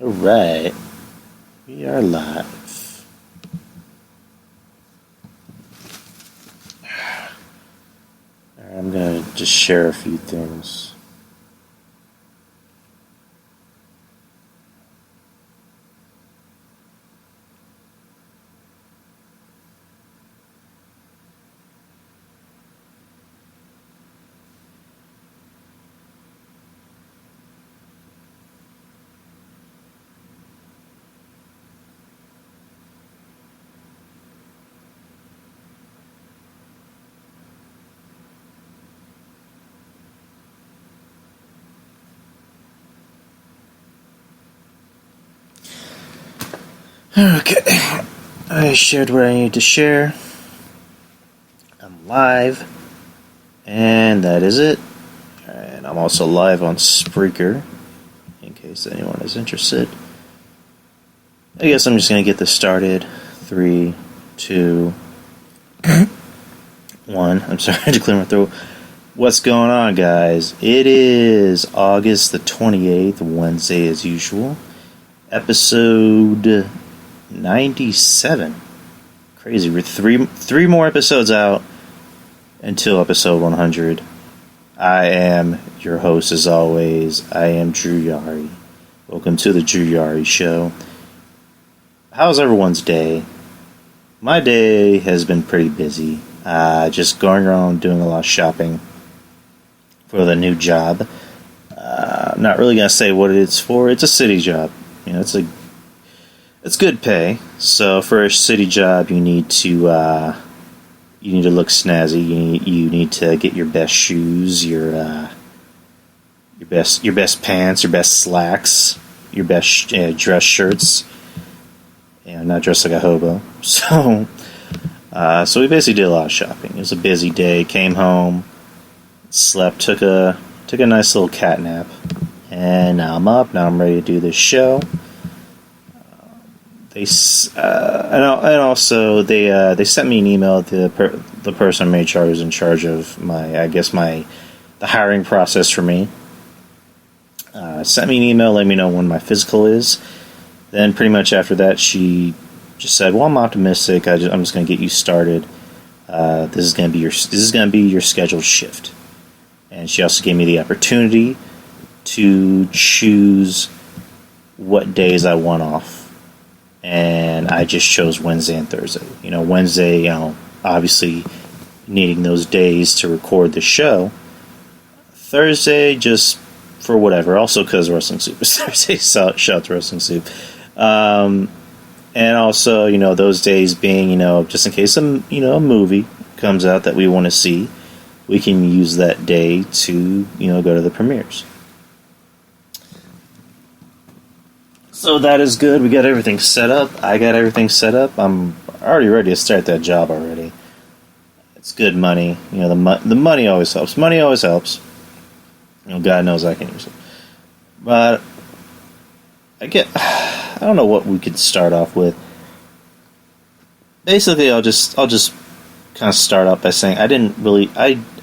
Alright, we are live. Alright, I'm gonna just share a few things. Okay, I shared what I need to share. I'm live, and that is it. And I'm also live on Spreaker, in case anyone is interested. I guess I'm just going to get this started. 3, 2, 1. I'm sorry to clear my throat. What's going on, guys? It is August the 28th, Wednesday as usual. Episode 97. Crazy. We're three more episodes out until episode 100. I am your host as always. I am Drew Yari. Welcome to the Drew Yari Show. How's everyone's day? My day has been pretty busy. Just going around doing a lot of shopping for the new job. Not really gonna say what it's for. It's a city job. You know, it's good pay. So for a city job, you need to look snazzy. You need to get your best shoes, your best pants, your best slacks, your best dress shirts. Yeah, not dressed like a hobo. So we basically did a lot of shopping. It was a busy day. Came home, slept, took a nice little cat nap, and now I'm up. Now I'm ready to do this show. They sent me an email. The person in HR who's in charge of the hiring process for me. Sent me an email, let me know when my physical is. Then pretty much after that, she just said, "Well, I'm optimistic. I'm just going to get you started. This is going to be your scheduled shift." And she also gave me the opportunity to choose what days I want off. And I just chose Wednesday and Thursday. Wednesday, obviously needing those days to record the show. Thursday, just for whatever. Also because Wrestling Soup is Thursday. Shout out to Wrestling Soup. And also, those days being, just in case a movie comes out that we want to see, we can use that day to, go to the premieres. So that is good. We got everything set up. I got everything set up. I'm already ready to start that job already. It's good money. The money always helps. Money always helps. God knows I can use it. But I don't know what we could start off with. Basically, I'll just kind of start off by saying I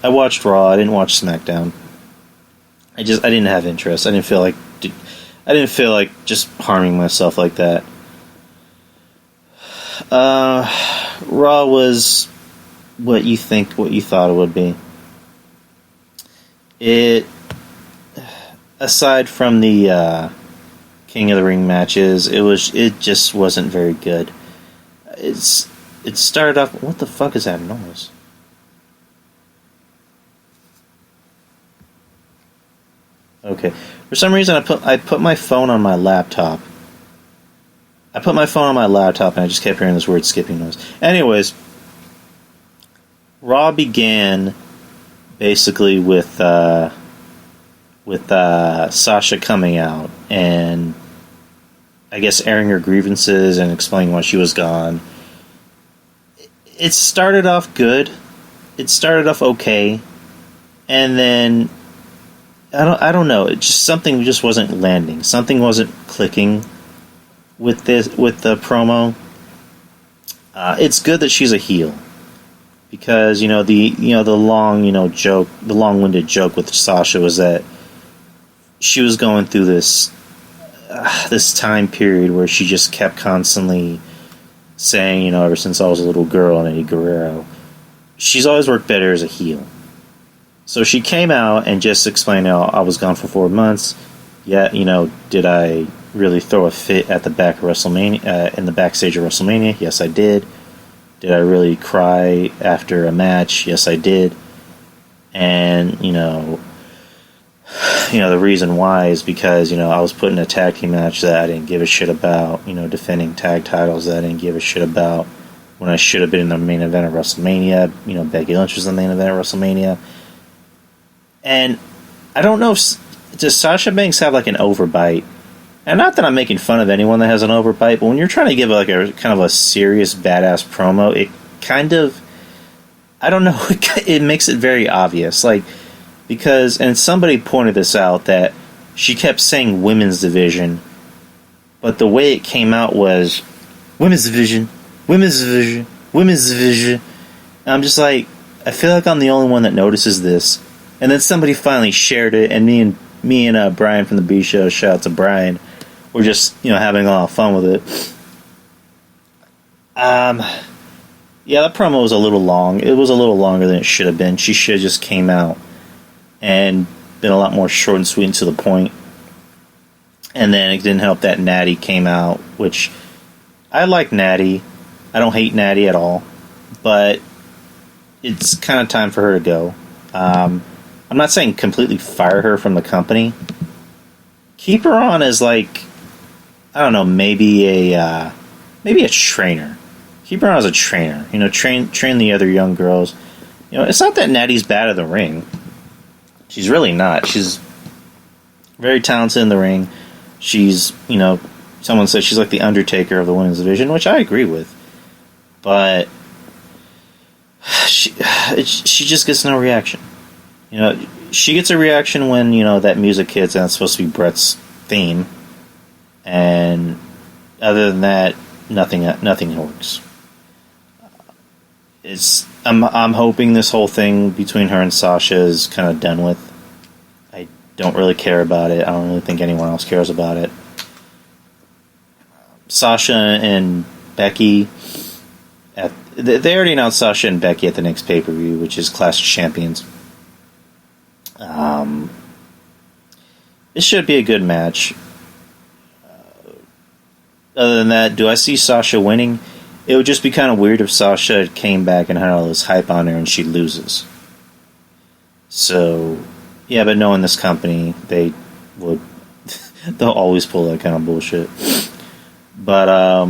watched Raw. I didn't watch SmackDown. I didn't have interest. I didn't feel like just harming myself like that. Raw was what you thought it would be. It, aside from the King of the Ring matches, it just wasn't very good. It started off. What the fuck is that noise? Okay. For some reason, I put my phone on my laptop. And I just kept hearing this weird skipping noise. Anyways, Raw began basically with Sasha coming out and I guess airing her grievances and explaining why she was gone. It started off good. It started off okay, and then I don't know. Something just wasn't landing. Something wasn't clicking with the promo. It's good that she's a heel because the long-winded joke with Sasha was that she was going through this this time period where she just kept constantly saying, ever since I was a little girl, Eddie Guerrero, she's always worked better as a heel. So she came out and just explained, I was gone for 4 months. Yet, did I really throw a fit at the back of WrestleMania, in the backstage of WrestleMania? Yes, I did. Did I really cry after a match? Yes, I did. And, the reason why is because, I was put in a tag team match that I didn't give a shit about, defending tag titles that I didn't give a shit about when I should have been in the main event of WrestleMania. Becky Lynch was in the main event of WrestleMania. And I don't know, does Sasha Banks have like an overbite? And not that I'm making fun of anyone that has an overbite, but when you're trying to give like a kind of a serious badass promo, it kind of, I don't know, it makes it very obvious. Like, because, and somebody pointed this out, that she kept saying women's division, but the way it came out was women's division, women's division, women's division. And I'm just like, I feel like I'm the only one that notices this. And then somebody finally shared it, and me and Brian from the B Show, shout out to Brian, we're just having a lot of fun with it. Yeah, that promo was a little long. It was a little longer than it should have been. She should have just came out and been a lot more short and sweet and to the point. And then it didn't help that Natty came out, which I like Natty. I don't hate Natty at all, but it's kind of time for her to go. I'm not saying completely fire her from the company. Keep her on as like, I don't know, maybe a trainer. Keep her on as a trainer. Train the other young girls. It's not that Natty's bad at the ring. She's really not. She's very talented in the ring. She's, someone said she's like the Undertaker of the women's division, which I agree with. But she just gets no reaction. She gets a reaction when, that music hits and it's supposed to be Brett's theme. And other than that, nothing works. I'm hoping this whole thing between her and Sasha is kind of done with. I don't really care about it. I don't really think anyone else cares about it. Sasha and Becky, they already announced Sasha and Becky at the next pay-per-view, which is Clash of Champions. It should be a good match. Other than that, do I see Sasha winning? It would just be kind of weird if Sasha came back and had all this hype on her and she loses. So, yeah, but knowing this company, they'll always pull that kind of bullshit. But, I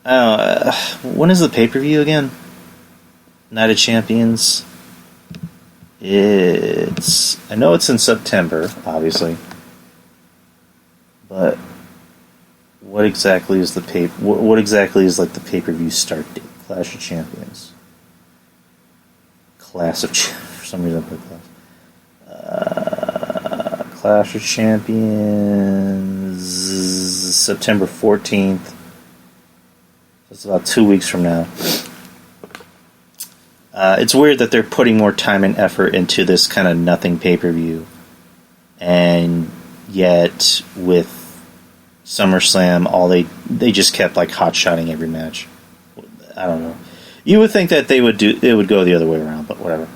don't know, when is the pay-per-view again? Night of Champions? I know it's in September, obviously. But what exactly is what exactly is like the pay-per-view start date? Clash of Champions. For some reason I put Clash of Champions September 14th. That's about 2 weeks from now. It's weird that they're putting more time and effort into this kind of nothing pay-per-view, and yet with SummerSlam, they just kept like hot-shotting every match. I don't know. You would think that it would go the other way around, but whatever.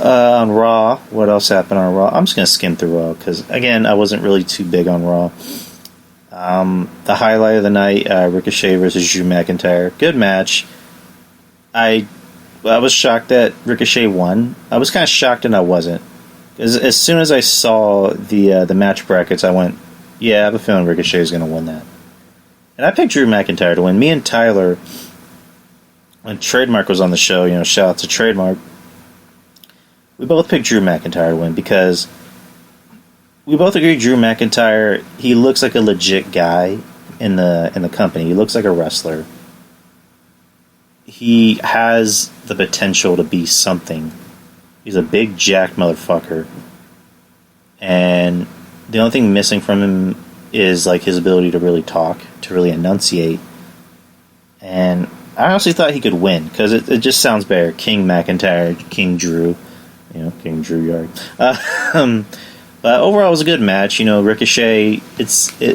On Raw, what else happened on Raw? I'm just gonna skim through Raw because again, I wasn't really too big on Raw. The highlight of the night: Ricochet versus Drew McIntyre. Good match. I was shocked that Ricochet won. I was kind of shocked and I wasn't. As soon as I saw the match brackets, I went, yeah, I have a feeling Ricochet is going to win that. And I picked Drew McIntyre to win. Me and Tyler, when Trademark was on the show, shout out to Trademark, we both picked Drew McIntyre to win because we both agree Drew McIntyre, he looks like a legit guy in the company. He looks like a wrestler. He has the potential to be something. He's a big jacked motherfucker. And the only thing missing from him is like his ability to really talk, to really enunciate. And I honestly thought he could win because it just sounds better. King McIntyre, King Drew, King Drew Yari. But overall, it was a good match. Ricochet,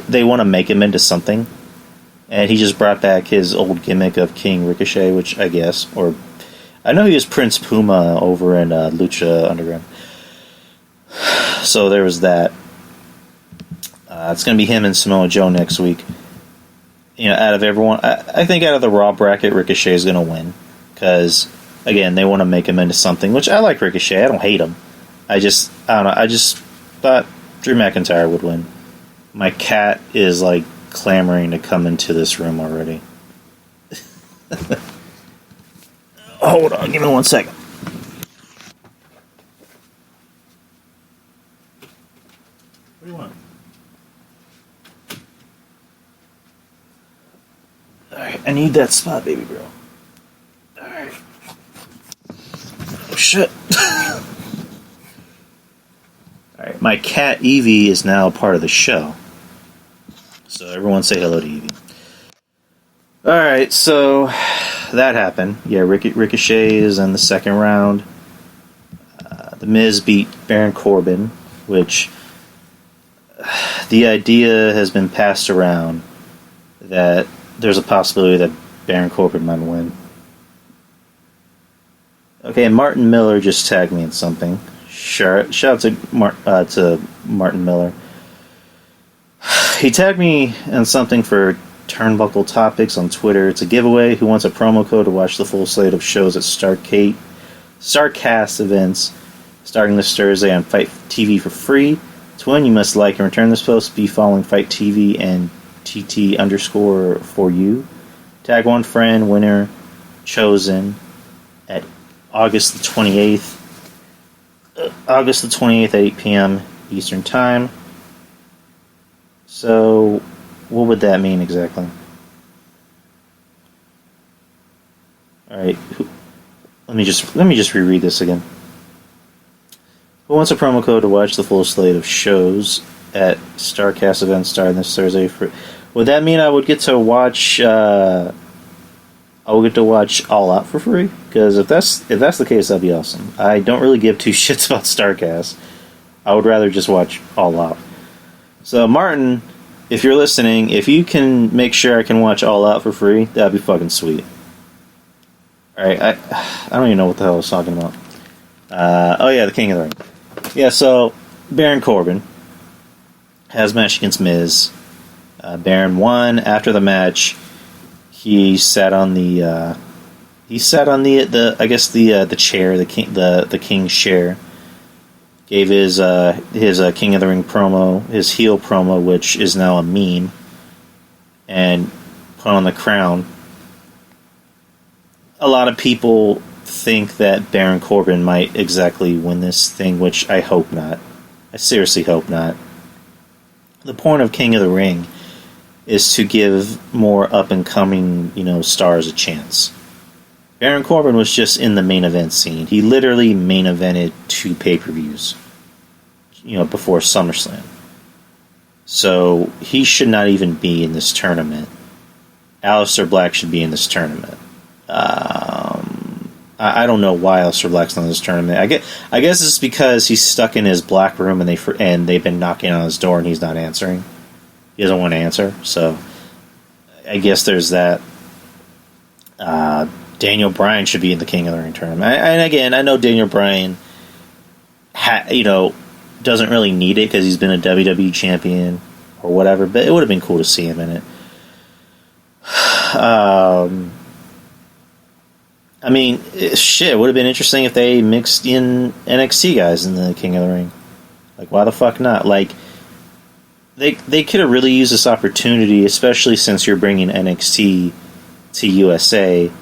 they want to make him into something. And he just brought back his old gimmick of King Ricochet, which I guess, or I know he was Prince Puma over in Lucha Underground. So there was that. It's going to be him and Samoa Joe next week. Out of everyone, I think out of the Raw bracket, Ricochet is going to win. Because, again, they want to make him into something, which I like Ricochet. I don't hate him. I don't know. I just thought Drew McIntyre would win. My cat is, clamoring to come into this room already. Hold on, give me 1 second. What do you want? Alright, I need that spot, baby girl. Alright. Oh, shit. Alright, my cat Evie is now part of the show. So everyone say hello to Evie. Alright, so that happened. Yeah, Ricochet is in the second round. The Miz beat Baron Corbin, which the idea has been passed around that there's a possibility that Baron Corbin might win. Okay, Martin Miller just tagged me in something. Shout out to Martin Miller. He tagged me in something for Turnbuckle Topics on Twitter. It's a giveaway. Who wants a promo code to watch the full slate of shows at Starcast events starting this Thursday on Fight TV for free? To win, you must like and return this post. Be following Fight TV and TT_for you. Tag one friend. Winner chosen at August the 28th. August the 28th at 8 p.m. Eastern Time. So, what would that mean exactly? Alright, let me just reread this again. Who wants a promo code to watch the full slate of shows at Starcast events starting this Thursday? Would that mean I would get to watch All Out for free? Because if that's the case, that'd be awesome. I don't really give two shits about Starcast. I would rather just watch All Out. So, Martin, if you're listening, if you can make sure I can watch All Out for free, that'd be fucking sweet. Alright, I don't even know what the hell I was talking about. The King of the Ring. Yeah, so, Baron Corbin has a match against Miz. Baron won. After the match, he sat on the chair, the king's chair. Gave his King of the Ring promo, his heel promo, which is now a meme, and put on the crown. A lot of people think that Baron Corbin might exactly win this thing, which I hope not. I seriously hope not. The point of King of the Ring is to give more up-and-coming, stars a chance. Baron Corbin was just in the main event scene. He literally main evented 2 pay-per-views, before SummerSlam. So he should not even be in this tournament. Aleister Black should be in this tournament. I don't know why Aleister Black's not in this tournament. I guess it's because he's stuck in his black room and they've been knocking on his door and he's not answering. He doesn't want to answer. So I guess there's that. Daniel Bryan should be in the King of the Ring tournament. And again, I know Daniel Bryan, doesn't really need it because he's been a WWE champion or whatever, but it would have been cool to see him in it. It would have been interesting if they mixed in NXT guys in the King of the Ring. Why the fuck not? They could have really used this opportunity, especially since you're bringing NXT to USA.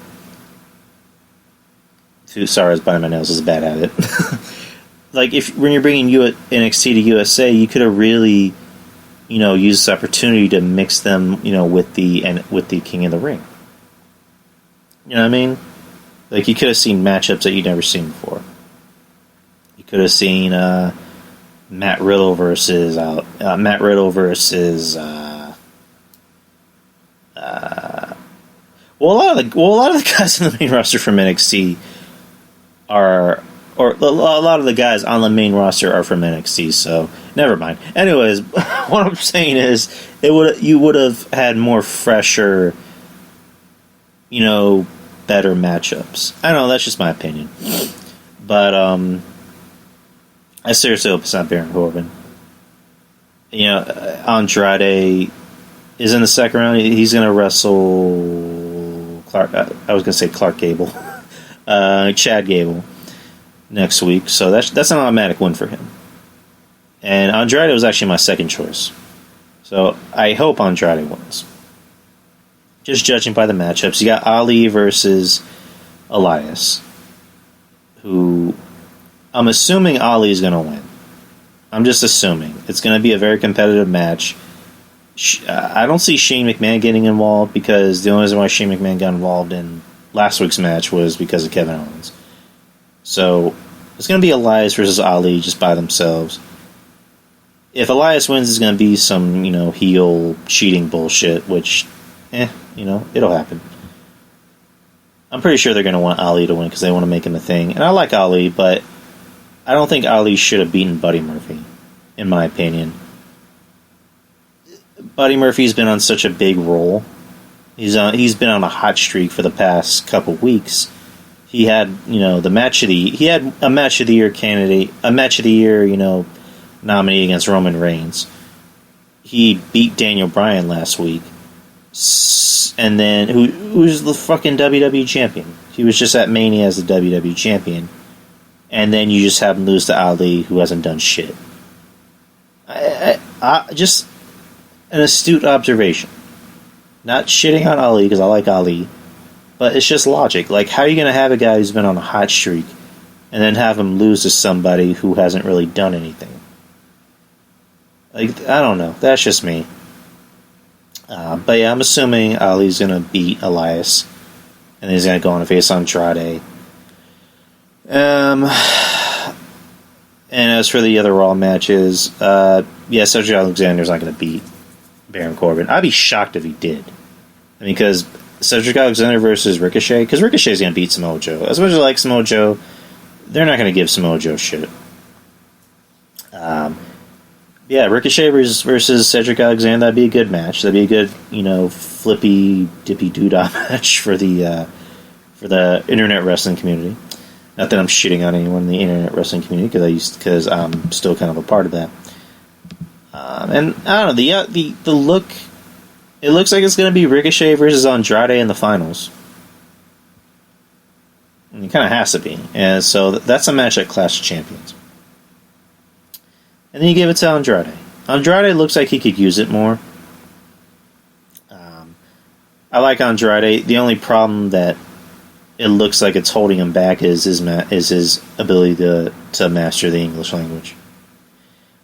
Sorry, I was biting my nails. It's a bad habit. When you're bringing NXT to USA, you could have really, used this opportunity to mix them, with the King of the Ring. You know what I mean? You could have seen matchups that you'd never seen before. You could have seen Matt Riddle versus a lot of the guys in the main roster from NXT a lot of the guys on the main roster are from NXT, so Never mind. Anyways, what I'm saying is, you would have had more fresher, better matchups. I don't know. That's just my opinion. But I seriously hope it's not Baron Corbin. Andrade is in the second round. He's going to wrestle Clark. I was going to say Clark Gable, Chad Gable next week. So that's an automatic win for him. And Andrade was actually my second choice. So I hope Andrade wins. Just judging by the matchups, you got Ali versus Elias, who I'm assuming Ali is going to win. I'm just assuming. It's going to be a very competitive match. I don't see Shane McMahon getting involved because the only reason why Shane McMahon got involved in last week's match was because of Kevin Owens. So it's going to be Elias versus Ali just by themselves. If Elias wins, it's going to be some, heel cheating bullshit, which, it'll happen. I'm pretty sure they're going to want Ali to win because they want to make him a thing. And I like Ali, but I don't think Ali should have beaten Buddy Murphy, in my opinion. Buddy Murphy's been on such a big roll. He's been on a hot streak for the past couple weeks. He had, the match of the he had a match of the year candidate, a match of the year, nominee against Roman Reigns. He beat Daniel Bryan last week. And then, who's the fucking WWE champion? He was just at Mania as the WWE champion. And then you just have him lose to Ali, who hasn't done shit. I just an astute observation. Not shitting on Ali, because I like Ali. But it's just logic. Like, how are you going to have a guy who's been on a hot streak and then have him lose to somebody who hasn't really done anything? Like, I don't know. That's just me. But yeah, I'm assuming Ali's going to beat Elias. And he's going to go on to face Andrade. And as for the other Raw matches, Cedric Alexander's not going to beat Baron Corbin. I'd be shocked if he did. I mean, because Cedric Alexander versus Ricochet, because Ricochet's going to beat Samoa Joe. As much as I like Samoa Joe, they're not going to give Samoa Joe shit. Ricochet versus Cedric Alexander, that'd be a good match. That'd be a good, flippy, dippy doodah match for the internet wrestling community. Not that I'm shitting on anyone in the internet wrestling community, because I'm still kind of a part of that. And I don't know, the look. It looks like it's going to be Ricochet versus Andrade in the finals. And it kind of has to be, and so that's a match at Clash of Champions. And then you give it to Andrade. Andrade looks like he could use it more. I like Andrade. The only problem that it looks like it's holding him back is his ability to master the English language.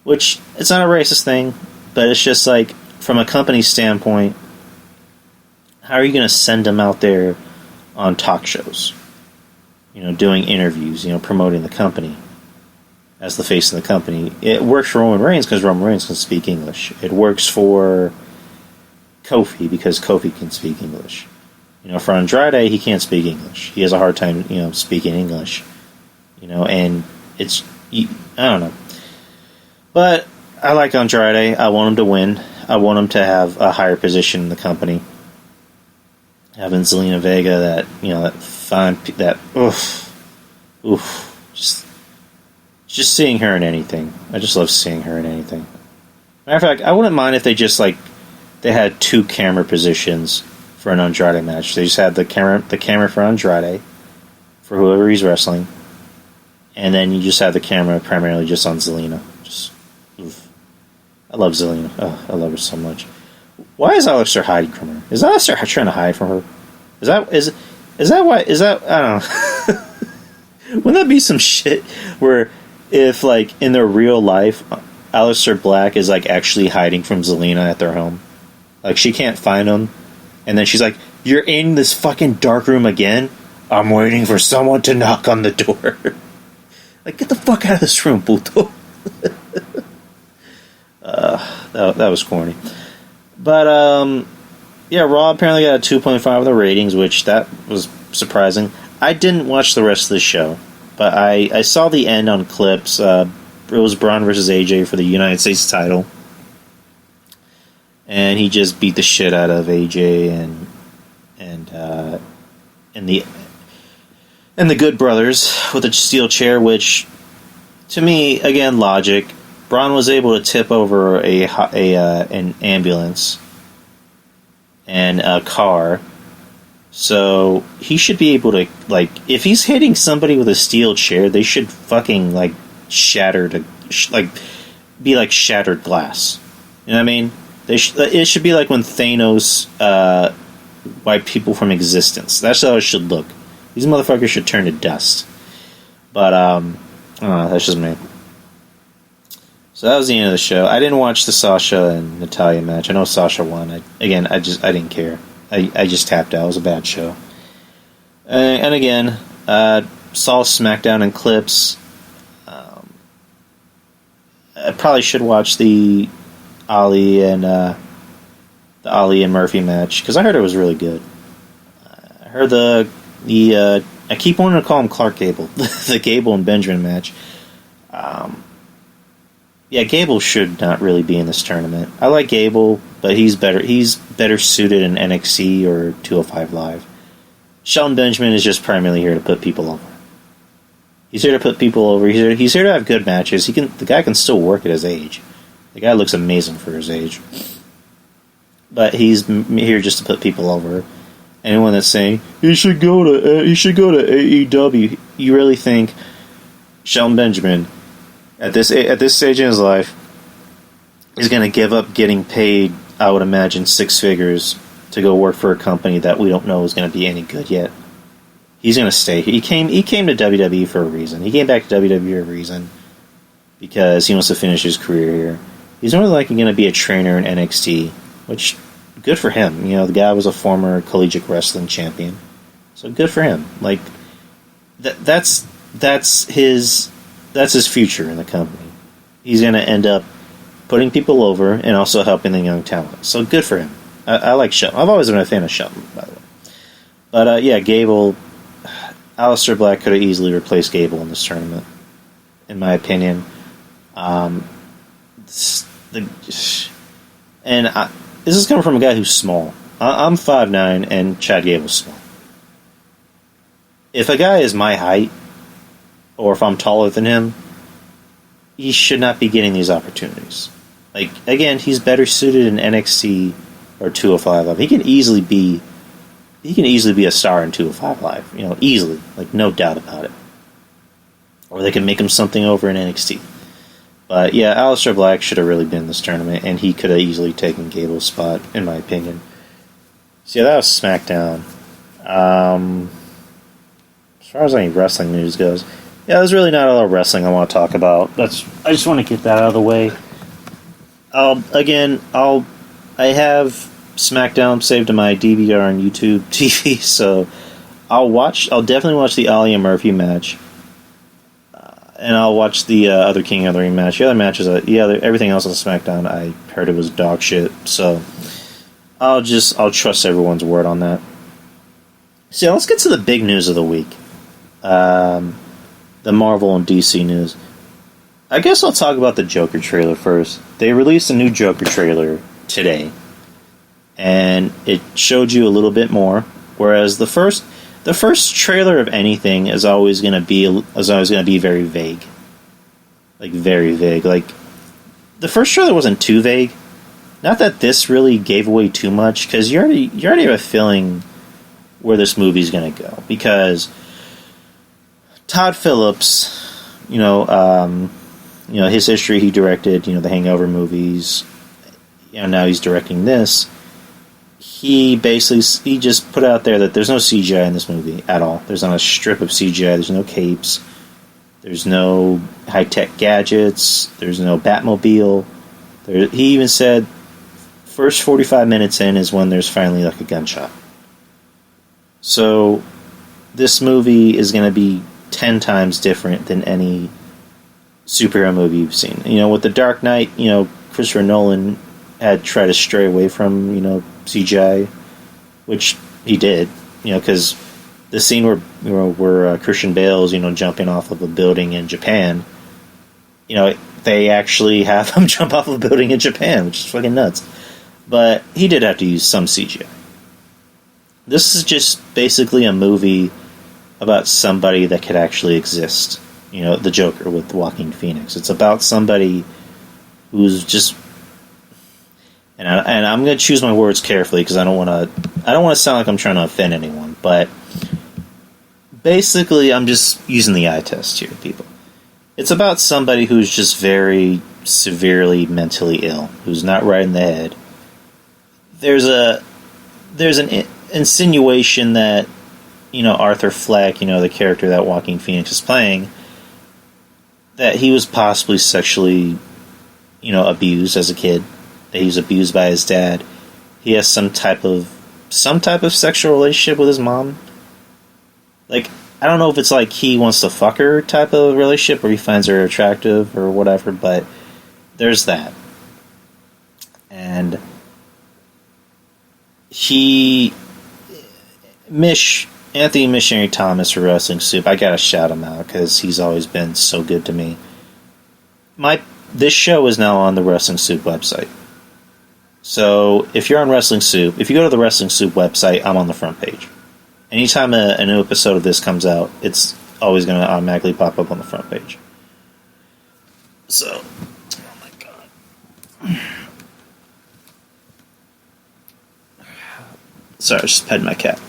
Which, it's not a racist thing, but it's just like, from a company standpoint, how are you going to send him out there on talk shows? Doing interviews, promoting the company as the face of the company. It works for Roman Reigns because Roman Reigns can speak English. It works for Kofi because Kofi can speak English. For Andrade, he can't speak English. He has a hard time, speaking English. And it's, I don't know. But I like Andrade. I want him to win. I want him to have a higher position in the company. Having Zelina Vega, just seeing her in anything. I just love seeing her in anything. Matter of fact, I wouldn't mind if they just they had two camera positions for an Andrade match. They just had the camera for Andrade, for whoever he's wrestling, and then you just have the camera primarily just on Zelina. I love Zelina. Oh, I love her so much. Why is Alistair hiding from her? Is Alistair trying to hide from her? Is that why? Is that, I don't know. Wouldn't that be some shit where if, in their real life, Alistair Black is, actually hiding from Zelina at their home? She can't find him, and then she's like, "You're in this fucking dark room again? I'm waiting for someone to knock on the door." Get the fuck out of this room, puto. That was corny. But, Raw apparently got a 2.5 on the ratings, which that was surprising. I didn't watch the rest of the show, but I saw the end on clips. was Braun versus AJ for the United States title, and he just beat the shit out of AJ and the Good Brothers with a steel chair. Which, to me, again, logic. Braun was able to tip over an ambulance and a car. So he should be able to, like, if he's hitting somebody with a steel chair, they should fucking, like, be like shattered glass. You know what I mean? It should be like when Thanos wiped people from existence. That's how it should look. These motherfuckers should turn to dust. But, I don't know, that's just me. So that was the end of the show. I didn't watch the Sasha and Natalya match. I know Sasha won. I didn't care. I just tapped out. It was a bad show. And again, saw SmackDown in clips. I probably should watch the Ali and Murphy match because I heard it was really good. I heard I keep wanting to call him Clark Gable, the Gable and Benjamin match. Yeah, Gable should not really be in this tournament. I like Gable, but he's better suited in NXT or 205 Live. Shelton Benjamin is just primarily here to put people over. He's here to put people over. He's here to have good matches. The guy can still work at his age. The guy looks amazing for his age. But he's here just to put people over. Anyone that's saying he should go to AEW, you really think Shelton Benjamin at this stage in his life is going to give up getting paid, I would imagine, 6 figures to go work for a company that we don't know is going to be any good yet? He's going to stay. He came to WWE for a reason. He came back to WWE for a reason because he wants to finish his career here. He's not really likely going to be a trainer in NXT, which, good for him. You know, the guy was a former collegiate wrestling champion, so good for him. Like, that's his future in the company. He's going to end up putting people over and also helping the young talent. So good for him. I like Shelton. I've always been a fan of Shelton, by the way. But yeah, Gable, Aleister Black could have easily replaced Gable in this tournament, in my opinion. This is coming from a guy who's small. I'm 5'9", and Chad Gable's small. If a guy is my height, or if I'm taller than him, he should not be getting these opportunities. Like, again, he's better suited in NXT or 205 Live. He can easily be a star in 205 Live, you know, easily, like, no doubt about it. Or they can make him something over in NXT. But yeah, Aleister Black should have really been in this tournament, and he could have easily taken Gable's spot, in my opinion. So yeah, that was SmackDown. As far as any wrestling news goes, yeah, there's really not a lot of wrestling I want to talk about. I just want to get that out of the way. I have SmackDown saved to my DVR on YouTube TV, so I'll definitely watch the Ali and Murphy match, and I'll watch the other King of the Ring match. The other matches, everything else on SmackDown, I heard it was dog shit, so I'll trust everyone's word on that. So yeah, let's get to the big news of the week, the Marvel and DC news. I guess I'll talk about the Joker trailer first. They released a new Joker trailer today, and it showed you a little bit more. Whereas the first trailer of anything is always going to be very vague, like very vague. Like the first trailer wasn't too vague. Not that this really gave away too much, because you already have a feeling where this movie's going to go. Because Todd Phillips, his history, he directed, the Hangover movies. Now he's directing this. He just put out there that there's no CGI in this movie at all. There's not a strip of CGI. There's no capes. There's no high-tech gadgets. There's no Batmobile. He even said first 45 minutes in is when there's finally like a gunshot. So this movie is going to be 10 times different than any superhero movie you've seen. With The Dark Knight, Christopher Nolan had tried to stray away from, CGI, which he did, because the scene where Christian Bale's, jumping off of a building in Japan, they actually have him jump off of a building in Japan, which is fucking nuts. But he did have to use some CGI. This is just basically a movie about somebody that could actually exist. The Joker with Joaquin Phoenix. It's about somebody who's just... And I'm going to choose my words carefully because I don't want to sound like I'm trying to offend anyone, but basically I'm just using the eye test here, people. It's about somebody who's just very severely mentally ill, who's not right in the head. There's an insinuation that Arthur Fleck, the character that Joaquin Phoenix is playing, that he was possibly sexually, abused as a kid. That he was abused by his dad. He has some type of sexual relationship with his mom. Like, I don't know if it's like he wants to fuck her type of relationship, or he finds her attractive or whatever, but there's that. And Anthony Missionary Thomas for Wrestling Soup, I gotta shout him out because he's always been so good to me. This show is now on the Wrestling Soup website. So, if you're on Wrestling Soup, if you go to the Wrestling Soup website, I'm on the front page. Anytime a new episode of this comes out, it's always going to automatically pop up on the front page. So, oh my god. Sorry, I just petting my cat.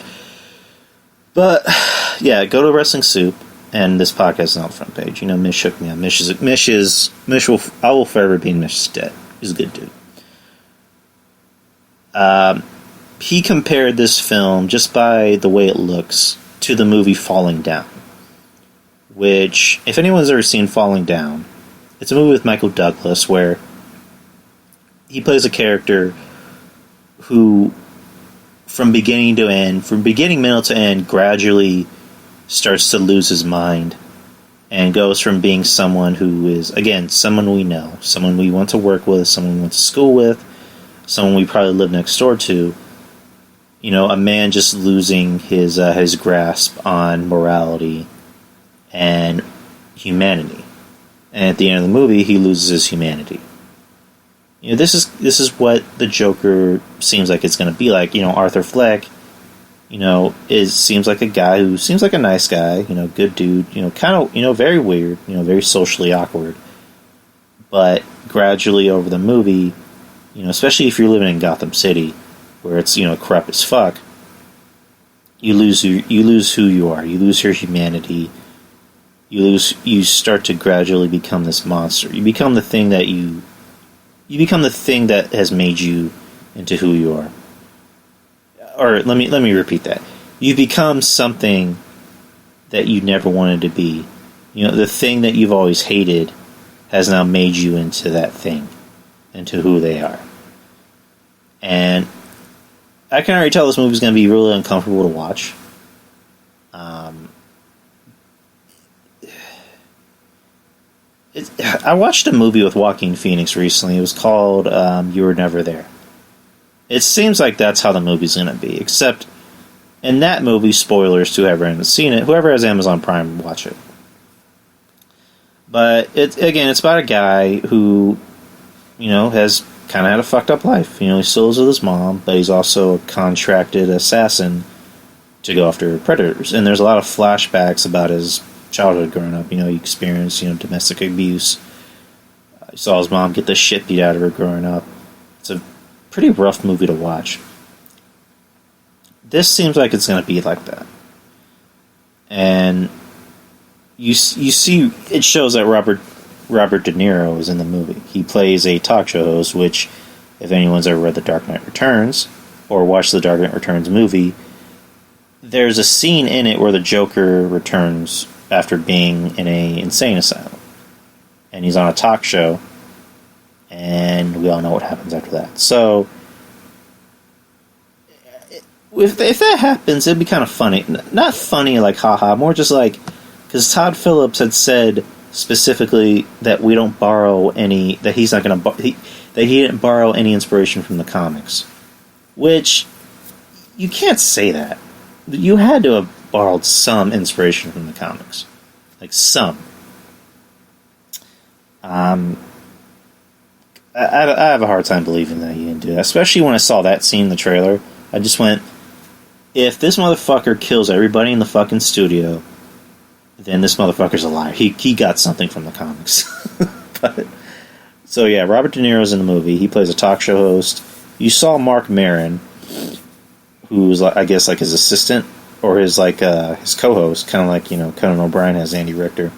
But, yeah, go to Wrestling Soup, and this podcast is on the front page. Mish shook me up. I will forever be in Mish's debt. He's a good dude. He compared this film, just by the way it looks, to the movie Falling Down. Which, if anyone's ever seen Falling Down, it's a movie with Michael Douglas where he plays a character who, from beginning middle to end, gradually starts to lose his mind and goes from being someone who is, again, someone we know, someone we want to work with, someone we went to school with, someone we probably live next door to, a man just losing his grasp on morality and humanity. And at the end of the movie, he loses his humanity. This is what the Joker seems like it's going to be like. Arthur Fleck, seems like a guy who seems like a nice guy, good dude, kind of, very weird, very socially awkward. But gradually over the movie, especially if you're living in Gotham City, where it's, corrupt as fuck, you lose who you are. You lose your humanity. You start to gradually become this monster. You become the thing that has made you into who you are. Or let me repeat that. You become something that you never wanted to be. The thing that you've always hated has now made you into that thing, into who they are. And I can already tell this movie's going to be really uncomfortable to watch. I watched a movie with Joaquin Phoenix recently. It was called You Were Never There. It seems like that's how the movie's going to be, except in that movie, spoilers to whoever hasn't seen it, whoever has Amazon Prime, watch it. But, it's about a guy who, has kind of had a fucked up life. He still lives with his mom, but he's also a contracted assassin to go after predators. And there's a lot of flashbacks about his childhood growing up. He experienced, domestic abuse. He saw his mom get the shit beat out of her growing up. It's a pretty rough movie to watch. This seems like it's going to be like that. And you see, it shows that Robert De Niro is in the movie. He plays a talk show host, which, if anyone's ever read The Dark Knight Returns, or watched the Dark Knight Returns movie, there's a scene in it where the Joker returns after being in an insane asylum. And he's on a talk show, and we all know what happens after that. So, if that happens, it'd be kind of funny. Not funny like haha, more just like, because Todd Phillips had said specifically that we don't borrow any, that he's not going to, that he didn't borrow any inspiration from the comics. Which, you can't say that. You had to have borrowed some inspiration from the comics. Like some. I have a hard time believing that he didn't do that, especially when I saw that scene in the trailer. I just went, if this motherfucker kills everybody in the fucking studio, then this motherfucker's a liar. He got something from the comics. But, so yeah, Robert De Niro's in the movie. He plays a talk show host. You saw Mark Maron, who's, I guess, like his assistant, or his his co-host, kind of like, Conan O'Brien has Andy Richter.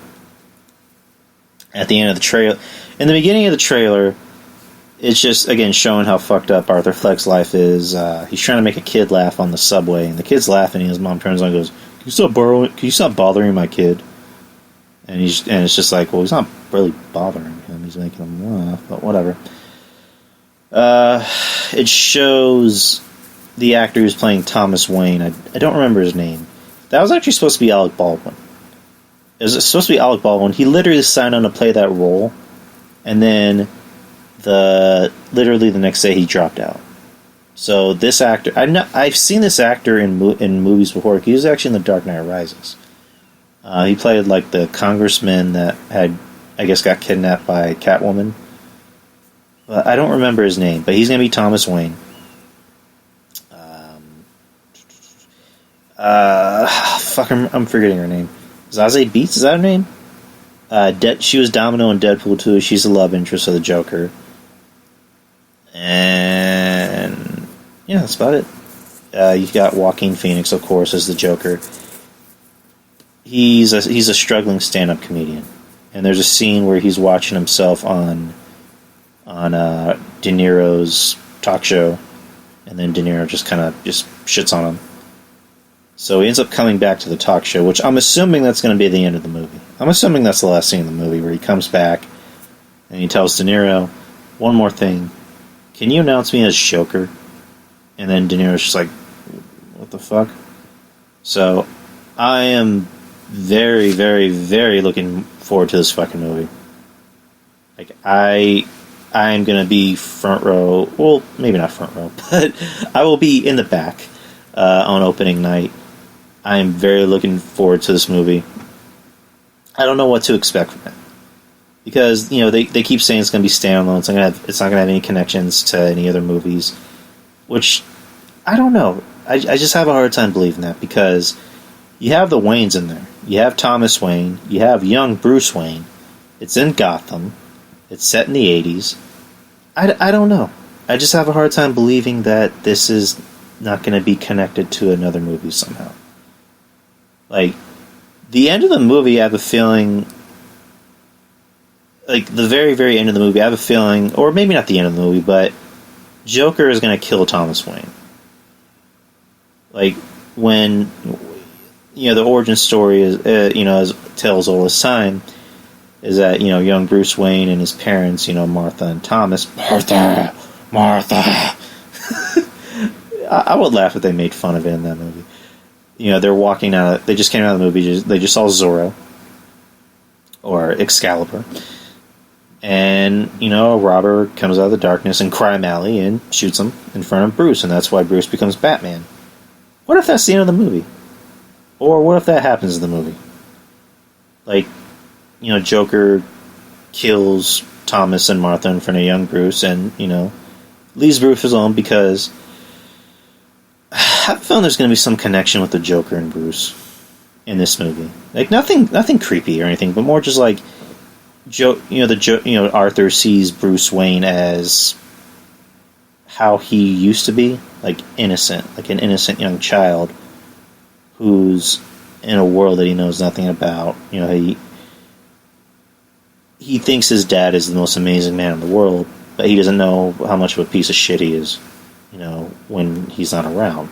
At the end of the trailer, in the beginning of the trailer, it's just, again, showing how fucked up Arthur Fleck's life is. He's trying to make a kid laugh on the subway, and the kid's laughing, and his mom turns on and goes, Can you stop bothering my kid? And it's just like, well, he's not really bothering him. He's making him laugh, but whatever. It shows the actor who's playing Thomas Wayne. I don't remember his name. That was actually supposed to be Alec Baldwin. It was supposed to be Alec Baldwin. He literally signed on to play that role, and then literally the next day he dropped out. So this actor, I've seen this actor in movies before. He was actually in The Dark Knight Rises. He played like the congressman that had, I guess, got kidnapped by Catwoman. But I don't remember his name, but he's going to be Thomas Wayne. I'm forgetting her name. Zazie Beetz, is that her name? She was Domino in Deadpool 2. She's the love interest of the Joker. And yeah, that's about it. You've got Joaquin Phoenix, of course, as the Joker. He's a struggling stand-up comedian, and there's a scene where he's watching himself on De Niro's talk show, and then De Niro just shits on him. So he ends up coming back to the talk show, which I'm assuming that's going to be the end of the movie. I'm assuming that's the last scene in the movie, where he comes back and he tells De Niro, one more thing, can you announce me as Joker? And then De Niro's just like, what the fuck? So I am very, very, very looking forward to this fucking movie. Like, I'm going to be front row. Well, maybe not front row, but I will be in the back on opening night. I am very looking forward to this movie. I don't know what to expect from it, because they keep saying it's going to be standalone. It's not going to have any connections to any other movies, which I don't know. I just have a hard time believing that, because you have the Waynes in there. You have Thomas Wayne. You have young Bruce Wayne. It's in Gotham. It's set in the 80s. I don't know. I just have a hard time believing that this is not going to be connected to another movie somehow. Like, the end of the movie, I have a feeling, like, the very, very end of the movie, I have a feeling, or maybe not the end of the movie, but Joker is going to kill Thomas Wayne. Like, when, the origin story is, as tales old as time, is that, young Bruce Wayne and his parents, Martha and Thomas, Martha! I would laugh if they made fun of it in that movie. They're walking out, they just came out of the movie, they just saw Zorro, or Excalibur, and, a robber comes out of the darkness in Crime Alley and shoots him in front of Bruce, and that's why Bruce becomes Batman. What if that's the end of the movie? Or what if that happens in the movie? Like, Joker kills Thomas and Martha in front of young Bruce, and, leaves Bruce alone, because I have a feeling there's going to be some connection with the Joker and Bruce in this movie. Like, nothing creepy or anything, but more just like, Arthur sees Bruce Wayne as how he used to be, like innocent, like an innocent young child who's in a world that he knows nothing about. He thinks his dad is the most amazing man in the world, but he doesn't know how much of a piece of shit he is, when he's not around.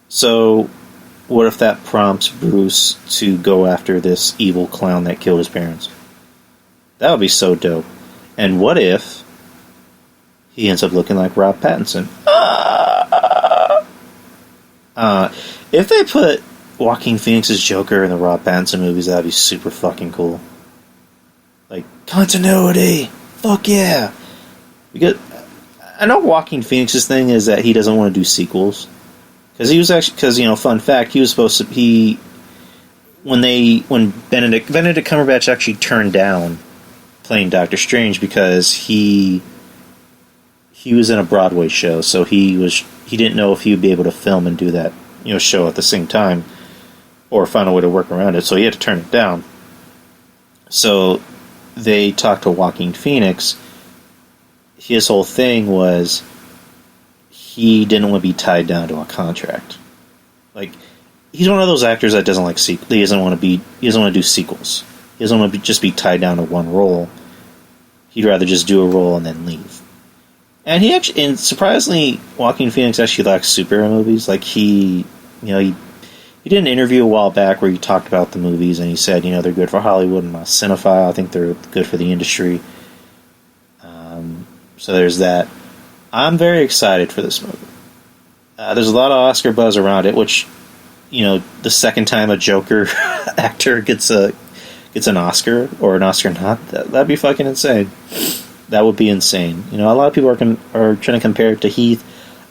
So, what if that prompts Bruce to go after this evil clown that killed his parents? That would be so dope. And what if he ends up looking like Rob Pattinson? If they put Joaquin Phoenix's Joker in the Rob Pattinson movies, that'd be super fucking cool. Like, continuity! Fuck yeah! Because I know Joaquin Phoenix's thing is that he doesn't want to do sequels. Because fun fact, he was supposed to, when Benedict Cumberbatch actually turned down playing Doctor Strange because he was in a Broadway show, so he didn't know if he would be able to film and do that show at the same time, or find a way to work around it, so he had to turn it down. So they talked to Joaquin Phoenix. His whole thing was he didn't want to be tied down to a contract. Like, he's one of those actors that doesn't like sequels. He doesn't want to do sequels. He doesn't want to just be tied down to one role. He'd rather just do a role and then leave. And surprisingly, Joaquin Phoenix actually likes superhero movies. Like, he did an interview a while back where he talked about the movies, and he said, they're good for Hollywood. I'm not a cinephile. I think they're good for the industry. So there's that. I'm very excited for this movie. There's a lot of Oscar buzz around it, which, the second time a Joker actor gets an Oscar or an Oscar nod, that'd be fucking insane. That would be insane. A lot of people are trying to compare it to Heath.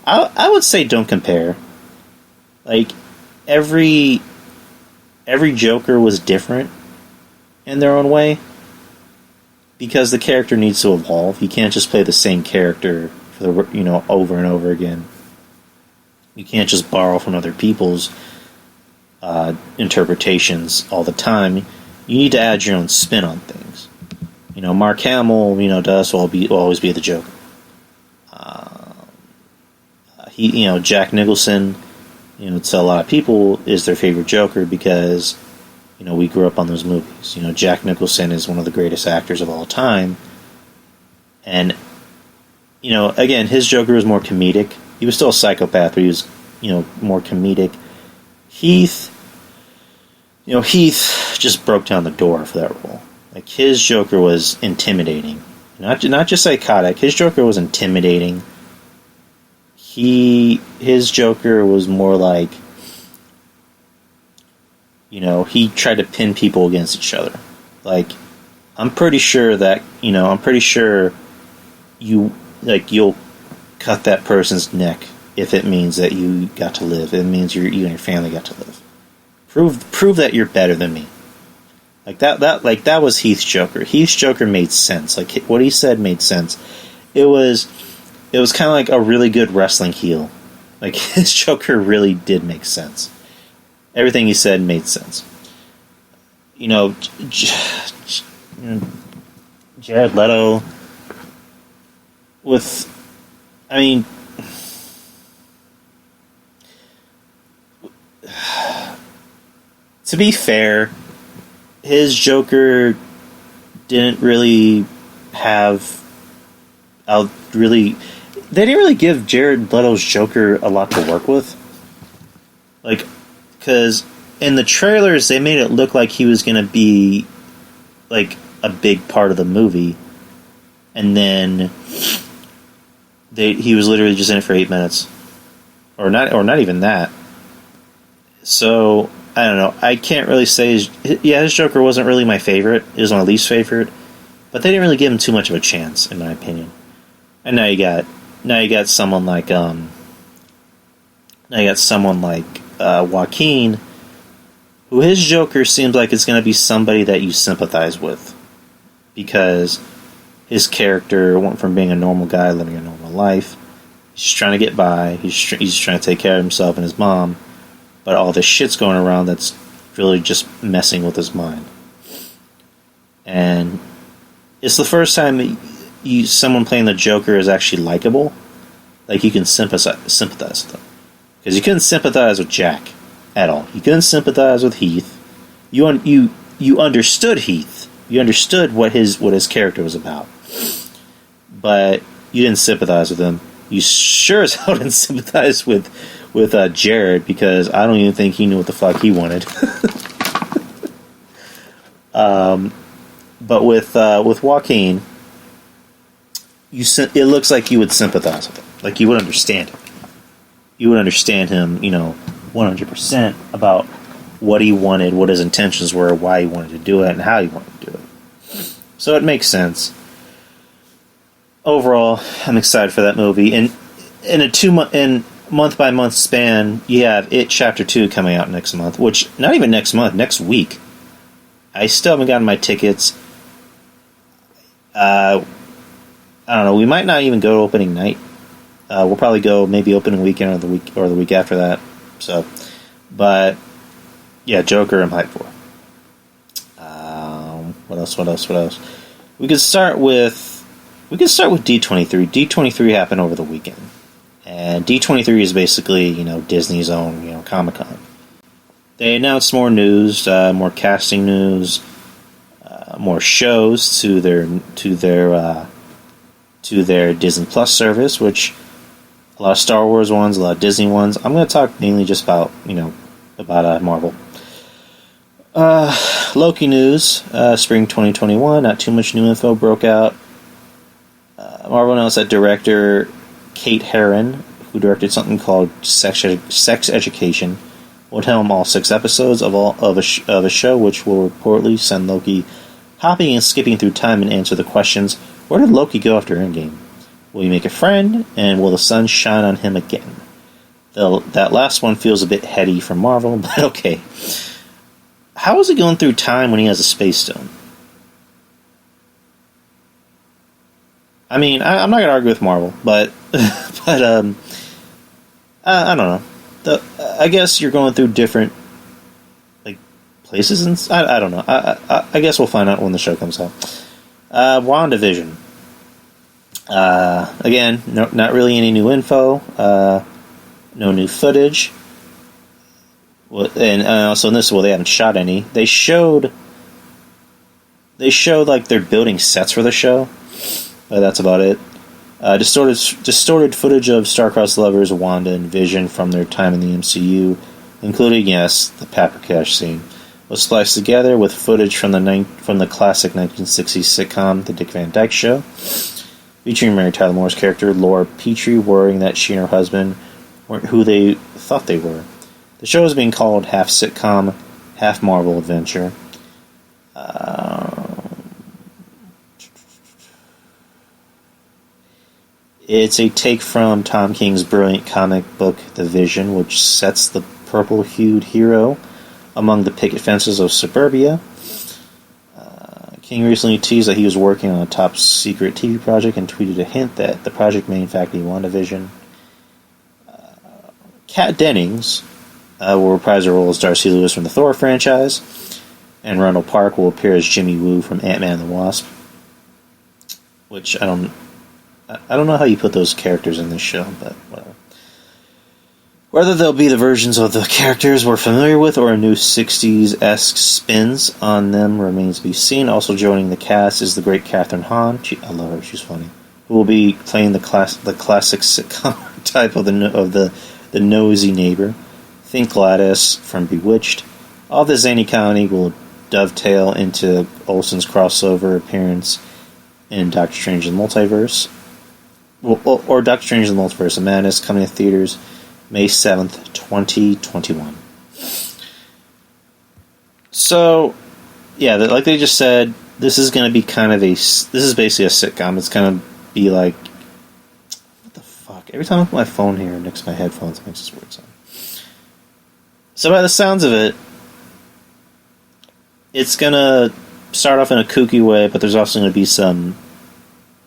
I would say don't compare. Like, every Joker was different in their own way, because the character needs to evolve. You can't just play the same character for over and over again. You can't just borrow from other people's interpretations all the time. You need to add your own spin on things. Mark Hamill, to us will always be the Joker. Jack Nicholson, to a lot of people is their favorite Joker because, we grew up on those movies. Jack Nicholson is one of the greatest actors of all time. And, again, his Joker was more comedic. He was still a psychopath, but he was, more comedic. Heath just broke down the door for that role. Like, his Joker was intimidating. Not just psychotic. His Joker was intimidating. His Joker was more like, he tried to pin people against each other. Like, I'm pretty sure you'll cut that person's neck if it means that you got to live. It means you and your family got to live. Prove that you're better than me. Like that was Heath's Joker. Heath's Joker made sense. Like, what he said made sense. It was kind of like a really good wrestling heel. Like, his Joker really did make sense. Everything he said made sense. Jared Leto to be fair, his Joker didn't really have they didn't really give Jared Leto's Joker a lot to work with. Like, because in the trailers they made it look like he was going to be like a big part of the movie, and then he was literally just in it for 8 minutes, or not even that. So I don't know. I can't really say his Joker wasn't really my favorite. It was my least favorite, but they didn't really give him too much of a chance, in my opinion. And now you got someone like Joaquin, who his Joker seems like it's going to be somebody that you sympathize with, because his character went from being a normal guy living a normal life. He's just trying to get by. He's trying to take care of himself and his mom, but all this shit's going around that's really just messing with his mind. And it's the first time someone playing the Joker is actually likable. Like, you can sympathize with them. Because you couldn't sympathize with Jack at all. You couldn't sympathize with Heath. You understood Heath. You understood what his character was about. But you didn't sympathize with him. You sure as hell didn't sympathize with Jared, because I don't even think he knew what the fuck he wanted. But with Joaquin, it looks like you would sympathize with him. Like, you would understand him. You would understand him, 100% about what he wanted, what his intentions were, why he wanted to do it, and how he wanted to do it. So it makes sense. Overall, I'm excited for that movie. And month by month span, you have It Chapter 2 coming out next month, which, not even next month, next week. I still haven't gotten my tickets. I don't know, we might not even go to opening night. We'll probably go maybe opening weekend or the week after that. So, but yeah, Joker I'm hyped for. What else? We could start with D23. D23 happened over the weekend. And D23 is basically, Disney's own, Comic-Con. They announced more news, more casting news, more shows to their Disney Plus service, which a lot of Star Wars ones, a lot of Disney ones. I'm going to talk mainly just about Marvel. Loki news, spring 2021. Not too much new info broke out. Marvel announced that director Kate Herron, who directed something called Sex Education, would helm all 6 episodes of a show, which will reportedly send Loki hopping and skipping through time and answer the questions: where did Loki go after Endgame? Will he make a friend, and will the sun shine on him again? That last one feels a bit heady for Marvel, but okay. How is he going through time when he has a space stone? I mean, I'm not going to argue with Marvel, but I don't know. I guess you're going through different places, and I don't know. I guess we'll find out when the show comes out. WandaVision. Again, not really any new info. No new footage. And also in this, they haven't shot any. They showed they're building sets for the show. But that's about it. Distorted footage of star-crossed lovers Wanda and Vision from their time in the MCU, including, yes, the Paprika Cash scene, was spliced together with footage from the classic 1960s sitcom The Dick Van Dyke Show, featuring Mary Tyler Moore's character Laura Petrie worrying that she and her husband weren't who they thought they were. The show is being called half sitcom, half Marvel adventure. It's a take from Tom King's brilliant comic book The Vision, which sets the purple-hued hero among the picket fences of suburbia. King recently teased that he was working on a top-secret TV project and tweeted a hint that the project may in fact be WandaVision. Kat Dennings will reprise her role as Darcy Lewis from the Thor franchise, and Randall Park will appear as Jimmy Woo from Ant-Man and the Wasp, which I don't know how you put those characters in this show, but whatever. Whether they'll be the versions of the characters we're familiar with or a new 60s-esque spins on them remains to be seen. Also joining the cast is the great Kathryn Hahn. I love her, she's funny. Who will be playing the classic sitcom type of the nosy neighbor. Think Gladys from Bewitched. All the zany comedy will dovetail into Olsen's crossover appearance in Doctor Strange in the Multiverse. Or Doctor Strange in the Multiverse of Madness, coming to theaters May 7th, 2021. So, yeah, like they just said, this is going to be this is basically a sitcom. It's going to be like, what the fuck? Every time I put my phone here next to my headphones, it makes this weird sound. So by the sounds of it, it's going to start off in a kooky way, but there's also going to be some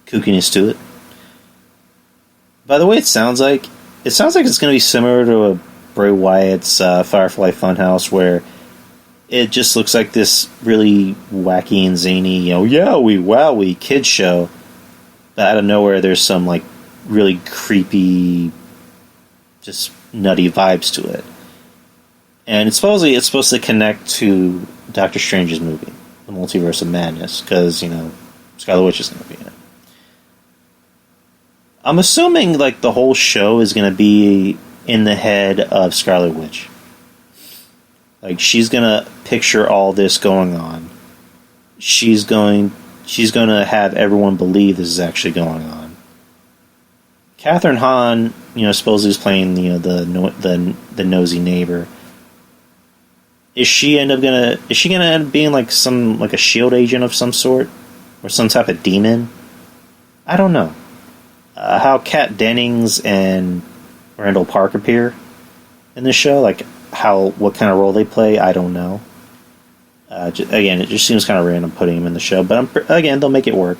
kookiness to it. By the way, it sounds like it's going to be similar to a Bray Wyatt's Firefly Funhouse, where it just looks like this really wacky and zany, yowie kids show. But out of nowhere, there's some like really creepy, just nutty vibes to it. And it's supposed to connect to Doctor Strange's movie, The Multiverse of Madness, because Scarlet Witch is going to be in it. I'm assuming like the whole show is going to be in the head of Scarlet Witch. Like she's going to picture all this going on. She's going to have everyone believe this is actually going on. Kathryn Hahn, supposedly is playing the nosy neighbor. Is she gonna end up being like a SHIELD agent of some sort, or some type of demon? I don't know. How Kat Dennings and Randall Park appear in this show. Like, what kind of role they play, I don't know. Again, it just seems kind of random putting him in the show, but again, they'll make it work.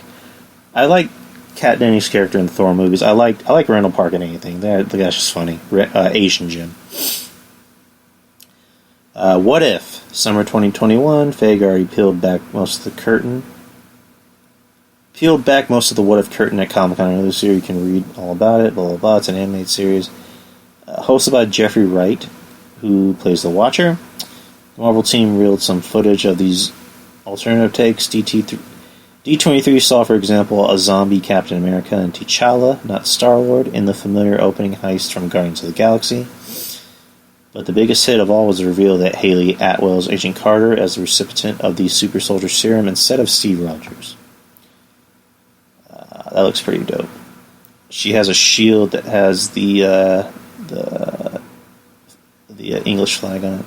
I like Kat Dennings' character in the Thor movies. I like Randall Park in anything. The guy's just funny. Asian Jim. What if? Summer 2021, Feige already peeled back most of the curtain. Peeled back most of the What If curtain at Comic-Con earlier this year. You can read all about it, blah, blah, blah. It's an animated series. Hosted by Jeffrey Wright, who plays the Watcher. The Marvel team reeled some footage of these alternative takes. D23 saw, for example, a zombie Captain America and T'Challa, not Star-Lord, in the familiar opening heist from Guardians of the Galaxy. But the biggest hit of all was the reveal that Haley Atwell is Agent Carter as the recipient of the Super Soldier Serum instead of Steve Rogers. That looks pretty dope. She has a shield that has the English flag on it.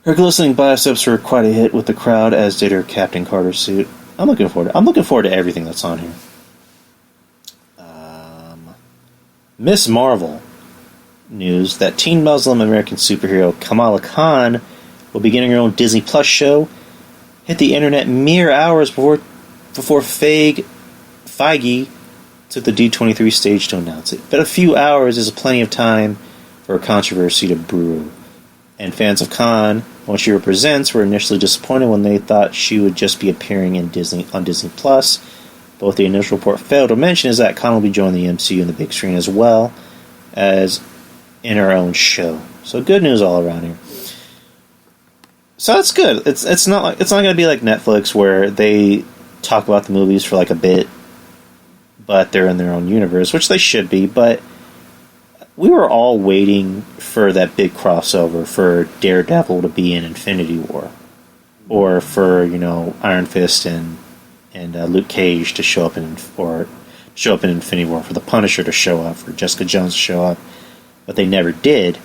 Her glistening biceps were quite a hit with the crowd, as did her Captain Carter suit. I'm looking forward to everything that's on here. Miss Marvel news that teen Muslim American superhero Kamala Khan will be getting her own Disney Plus show. Hit the internet mere hours before Feige took the D23 stage to announce it. But a few hours is plenty of time for a controversy to brew. And fans of Khan, when she represents, were initially disappointed when they thought she would just be appearing on Disney Plus. But what the initial report failed to mention is that Khan will be joining the MCU in the big screen as well as in her own show. So good news all around here. So that's good. It's not going to be like Netflix where they talk about the movies for like a bit, but they're in their own universe, which they should be. But we were all waiting for that big crossover for Daredevil to be in Infinity War, or for Iron Fist and Luke Cage to show up in Infinity War, for the Punisher to show up, for Jessica Jones to show up, but they never did,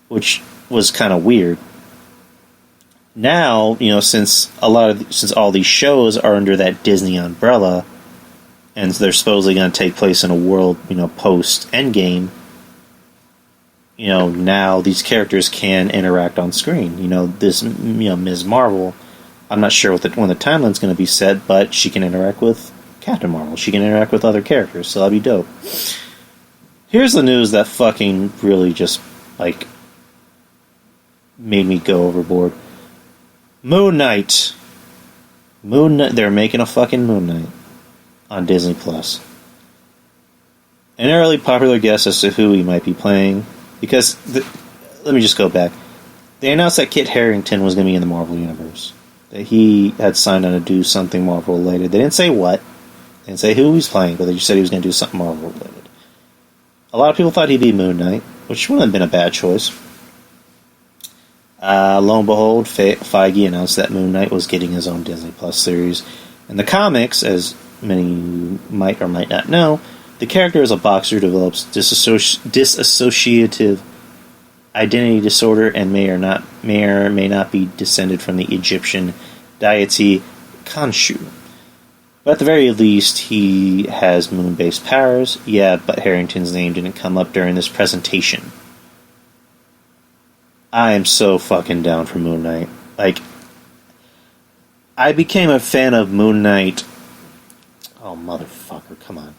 which was kind of weird. Now, since all these shows are under that Disney umbrella, and they're supposedly going to take place in a world, post Endgame, now these characters can interact on screen. This, Ms. Marvel, I'm not sure when the timeline's going to be set, but she can interact with Captain Marvel. She can interact with other characters, so that'd be dope. Here's the news that fucking really just, made me go overboard. Moon Knight. They're making a fucking Moon Knight on Disney Plus. An early popular guess as to who he might be playing, because let me just go back. They announced that Kit Harington was going to be in the Marvel Universe, that he had signed on to do something Marvel related. They didn't say what, they didn't say who he's playing, but they just said he was going to do something Marvel related. A lot of people thought he'd be Moon Knight, which wouldn't have been a bad choice. Lo and behold, Feige announced that Moon Knight was getting his own Disney Plus series. In the comics, as many might or might not know, the character is a boxer who develops dissociative identity disorder and may or may not be descended from the Egyptian deity Khonshu. But at the very least, he has moon-based powers. Yeah, but Harrington's name didn't come up during this presentation. I am so fucking down for Moon Knight. I became a fan of Moon Knight. Oh, motherfucker, come on.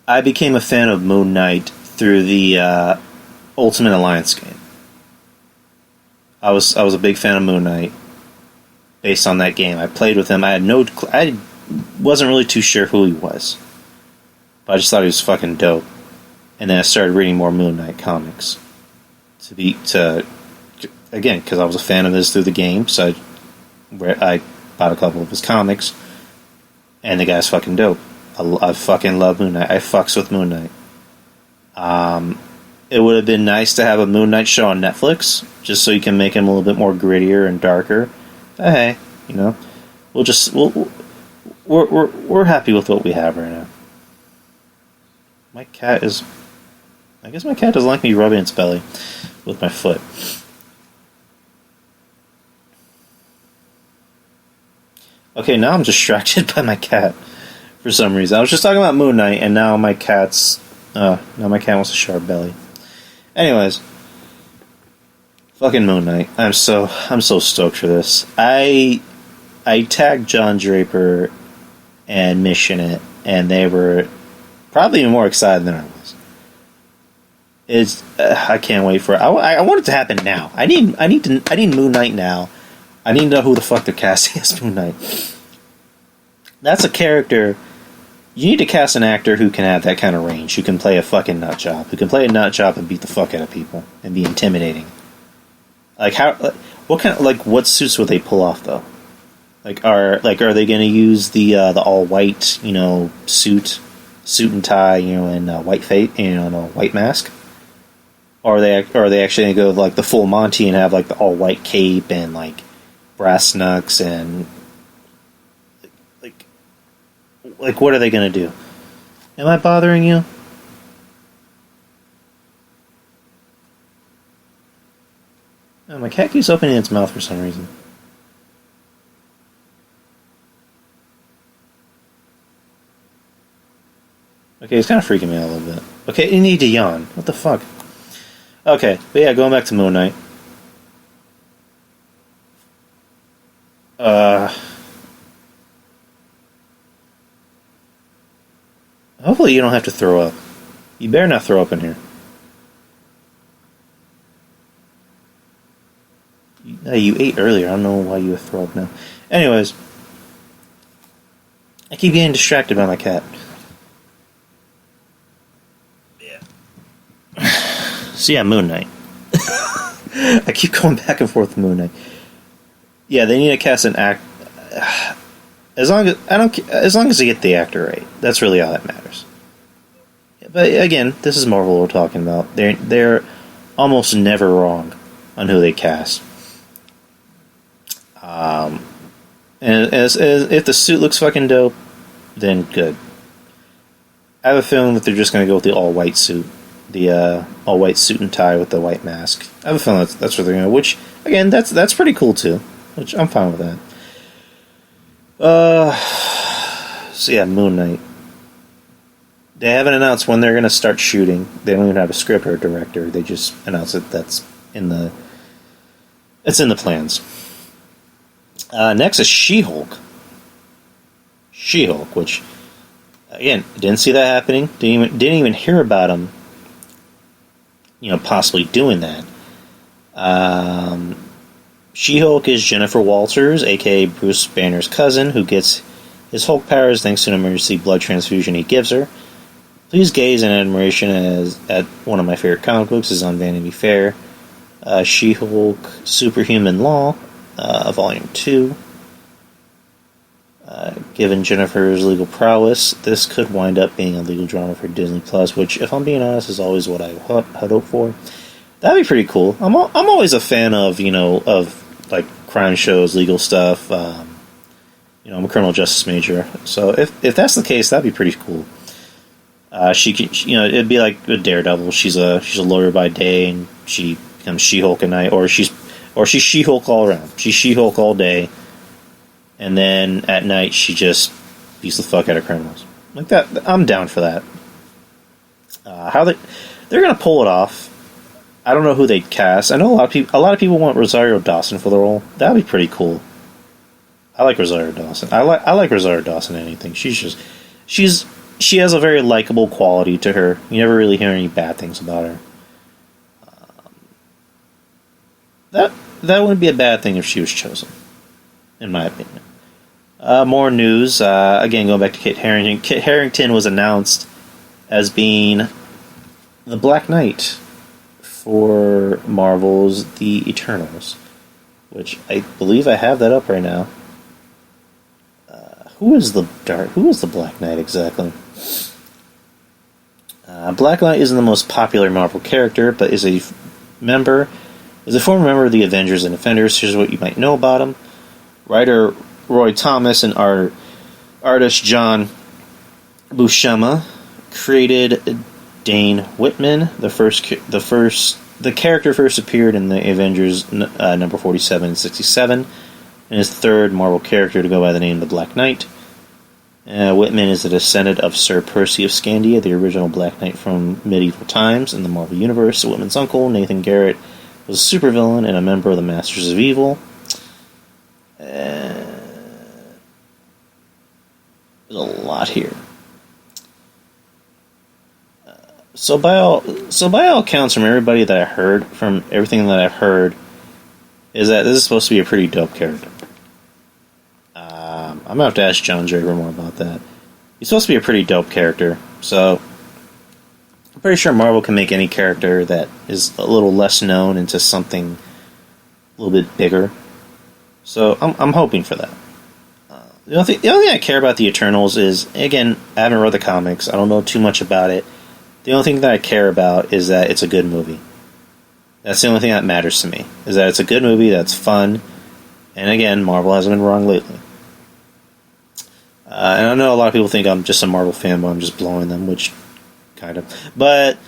I became a fan of Moon Knight through the Ultimate Alliance game. I was a big fan of Moon Knight based on that game. I played with him. I wasn't really too sure who he was, but I just thought he was fucking dope. And then I started reading more Moon Knight comics again, because I was a fan of his through the game. So I bought a couple of his comics, and the guy's fucking dope. I fucking love Moon Knight. I fucks with Moon Knight. It would have been nice to have a Moon Knight show on Netflix, just so you can make him a little bit more grittier and darker. But hey, we're happy with what we have right now. I guess my cat doesn't like me rubbing its belly with my foot. Okay, now I'm distracted by my cat for some reason. I was just talking about Moon Knight, and now my cat's Now my cat wants a sharp belly. Anyways, fucking Moon Knight. I'm so stoked for this. I tagged John Draper and Mission it, and they were probably even more excited than I was. I can't wait for it. I want it to happen now. I need Moon Knight now. I need to know who the fuck they're casting as Moon Knight. That's a character. You need to cast an actor who can have that kind of range, who can play a fucking nut job, who can play a nut job and beat the fuck out of people and be intimidating. What suits would they pull off though? Are they going to use the all white, suit and tie, and white face, and a white mask? Or are they actually going to go like the full Monty and have like the all white cape and like brass knucks and like what are they going to do? Am I bothering you? Oh, my cat keeps opening its mouth for some reason. Okay, it's kind of freaking me out a little bit. Okay, you need to yawn. What the fuck? Okay, but yeah, going back to Moon Knight. Hopefully you don't have to throw up. You better not throw up in here. You ate earlier. I don't know why you would throw up now. Anyways, I keep getting distracted by my cat. Yeah. So yeah, Moon Knight. I keep going back and forth with Moon Knight. Yeah, they need to cast an act. As long as they get the actor right, that's really all that matters. But again, this is Marvel we're talking about. They're almost never wrong on who they cast. And as if the suit looks fucking dope, then good. I have a feeling that they're just going to go with the all-white suit. The all-white suit and tie with the white mask. I have a feeling that's what they're going to... Which, again, that's pretty cool, too. Which, I'm fine with that. So yeah, Moon Knight. They haven't announced when they're going to start shooting. They don't even have a script or a director. They just announced that it's in the plans. Next is She-Hulk. She-Hulk, which, again, didn't see that happening. Didn't even hear about him, possibly doing that. She-Hulk is Jennifer Walters, aka Bruce Banner's cousin, who gets his Hulk powers thanks to an emergency blood transfusion he gives her. Please gaze in admiration at one of my favorite comic books is on Vanity Fair. She-Hulk Superhuman Law, Volume 2. Given Jennifer's legal prowess, this could wind up being a legal drama for Disney Plus, which, if I'm being honest, is always what I had hoped for. That'd be pretty cool. I'm always a fan of like crime shows, legal stuff. I'm a criminal justice major, so if that's the case, that'd be pretty cool. She could, it'd be like a Daredevil. She's a lawyer by day, and she becomes She-Hulk at night, or she's She-Hulk all around. She's She-Hulk all day, and then at night she just beats the fuck out of criminals like that. I'm down for that. How they're gonna pull it off? I don't know who they'd cast. I know a lot of people want Rosario Dawson for the role. That'd be pretty cool. I like Rosario Dawson. I like Rosario Dawson in anything. She has a very likable quality to her. You never really hear any bad things about her. That wouldn't be a bad thing if she was chosen, in my opinion. More news. Again, going back to Kit Harington. Kit Harington was announced as being the Black Knight for Marvel's The Eternals, which I believe I have that up right now. Who is the Black Knight exactly? Black Knight isn't the most popular Marvel character, but is a former member of the Avengers and Defenders. Here's what you might know about him: writer Roy Thomas and artist John Buscema created Dane Whitman. The character first appeared in the Avengers number 47 and 67, and is the third Marvel character to go by the name of the Black Knight. Whitman is a descendant of Sir Percy of Scandia, the original Black Knight from medieval times in the Marvel Universe. Whitman's uncle, Nathan Garrett, was a supervillain and a member of the Masters of Evil. There's a lot here. So by all accounts, from everybody that I heard, from everything that I've heard, is that this is supposed to be a pretty dope character. I'm going to have to ask John Draper more about that. He's supposed to be a pretty dope character, so I'm pretty sure Marvel can make any character that is a little less known into something a little bit bigger. So I'm hoping for that. The only thing I care about the Eternals is, again, I haven't read the comics. I don't know too much about it. The only thing that I care about is that it's a good movie. That's the only thing that matters to me, is that it's a good movie that's fun. And again, Marvel hasn't been wrong lately. And I know a lot of people think I'm just a Marvel fanboy, I'm just blowing them, which kind of. But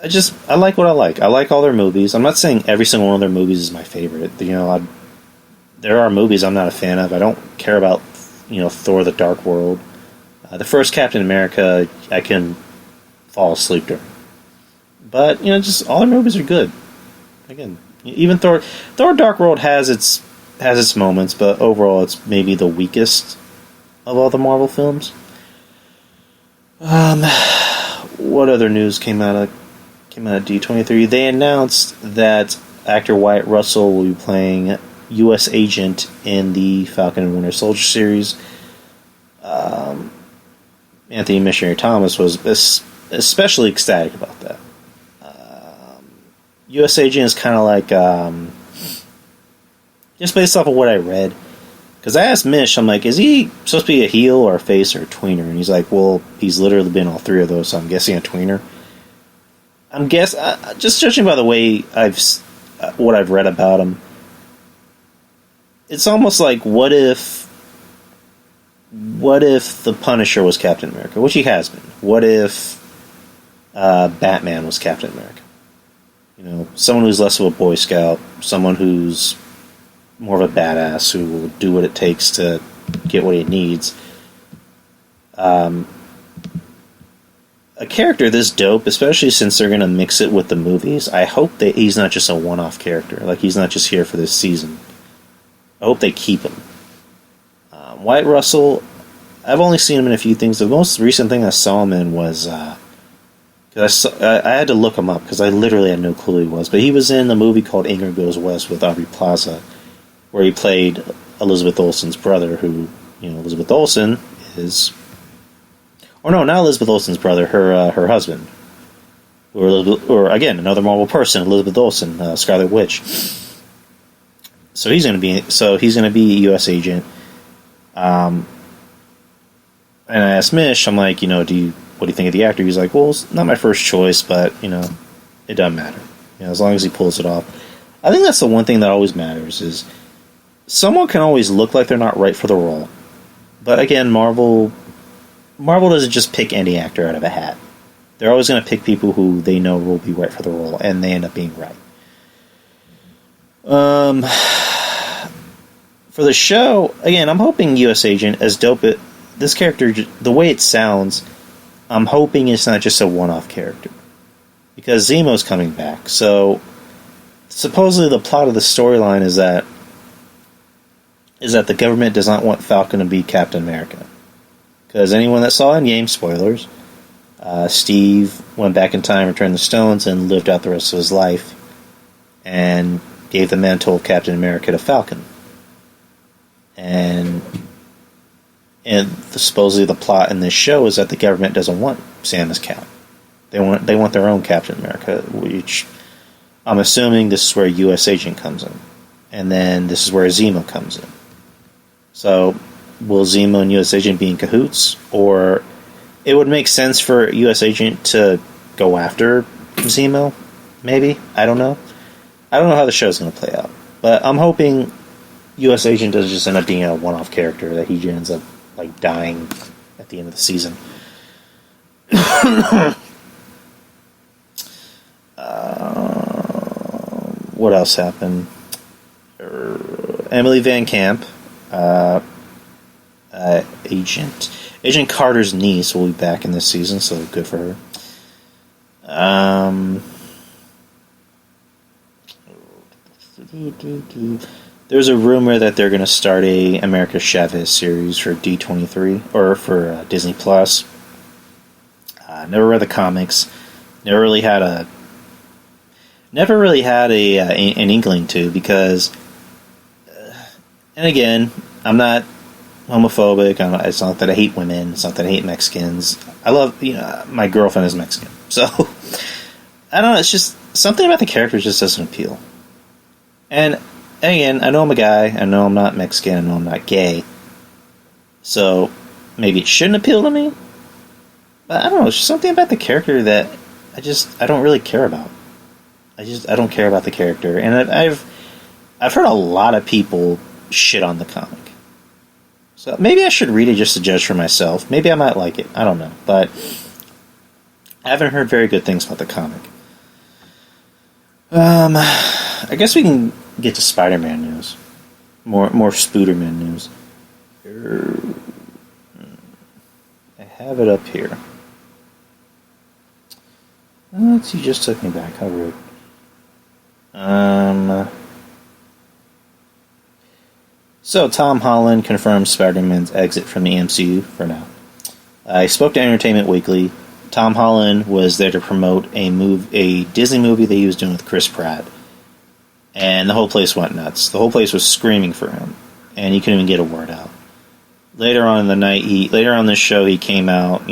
I like what I like. I like all their movies. I'm not saying every single one of their movies is my favorite. There are movies I'm not a fan of. I don't care about, Thor: The Dark World. The first Captain America, I can fall asleep during. But, just all their movies are good. Again, even Thor Dark World has its moments, but overall it's maybe the weakest of all the Marvel films. What other news came out of D23? They announced that actor Wyatt Russell will be playing U.S. Agent in the Falcon and Winter Soldier series. Anthony Missionary Thomas was especially ecstatic about that. U.S. Agent is kind of like, just based off of what I read, because I asked Mish, I'm like, is he supposed to be a heel or a face or a tweener? And he's like, well, he's literally been all three of those, so I'm guessing a tweener. Just judging by the way what I've read about him, it's almost like, what if the Punisher was Captain America, which he has been? What if Batman was Captain America? Someone who's less of a Boy Scout, someone who's more of a badass, who will do what it takes to get what he needs. A character this dope, especially since they're going to mix it with the movies, I hope that he's not just a one-off character. Like, he's not just here for this season. I hope they keep him. Wyatt Russell, I've only seen him in a few things. The most recent thing I saw him in was... I had to look him up because I literally had no clue who he was. But he was in a movie called Ingrid Goes West with Aubrey Plaza, where he played Elizabeth Olsen's brother, who, Elizabeth Olsen is... Or no, not Elizabeth Olsen's brother, her husband. Or again, another Marvel person, Elizabeth Olsen, Scarlet Witch. So he's going to be a U.S. agent. And I asked Mish, I'm like, what do you think of the actor? He's like, well, it's not my first choice, but, it doesn't matter. As long as he pulls it off. I think that's the one thing that always matters, is someone can always look like they're not right for the role. But again, Marvel doesn't just pick any actor out of a hat. They're always going to pick people who they know will be right for the role, and they end up being right. For the show, again, I'm hoping U.S. Agent, as dope this character, the way it sounds, I'm hoping it's not just a one-off character. Because Zemo's coming back, so supposedly the plot of the storyline is that the government does not want Falcon to be Captain America. Because anyone that saw Endgame, spoilers, Steve went back in time, returned the stones, and lived out the rest of his life, and gave the mantle of Captain America to Falcon. And supposedly the plot in this show is that the government doesn't want Sam as Cap. They want their own Captain America, which I'm assuming this is where U.S. Agent comes in. And then this is where Zemo comes in. So, will Zemo and U.S. Agent be in cahoots? Or it would make sense for U.S. Agent to go after Zemo, maybe? I don't know. I don't know how the show's going to play out. But I'm hoping U.S. Agent doesn't just end up being a one-off character, that he ends up dying at the end of the season. What else happened? Emily Van Camp, Agent. Agent Carter's niece will be back in this season, so good for her. There's a rumor that they're going to start a America Chavez series for D23 or for Disney Plus. Never read the comics. Never really had an inkling to, because, and again, I'm not homophobic. It's not that I hate women. It's not that I hate Mexicans. I love, my girlfriend is Mexican, so I don't know. It's just something about the characters just doesn't appeal. And again, I know I'm a guy. I know I'm not Mexican. I know I'm not gay. So maybe it shouldn't appeal to me. But I don't know. It's just something about the character that I don't really care about. I don't care about the character. And I've heard a lot of people shit on the comic. So maybe I should read it just to judge for myself. Maybe I might like it. I don't know. But I haven't heard very good things about the comic. I guess we can get to Spider-Man news. More Spooderman news. I have it up here. Let's see, just took me back. How rude. So, Tom Holland confirms Spider-Man's exit from the MCU for now. I spoke to Entertainment Weekly. Tom Holland was there to promote a Disney movie that he was doing with Chris Pratt. And the whole place went nuts. The whole place was screaming for him. And he couldn't even get a word out. Later on in the night, later on this show, he came out,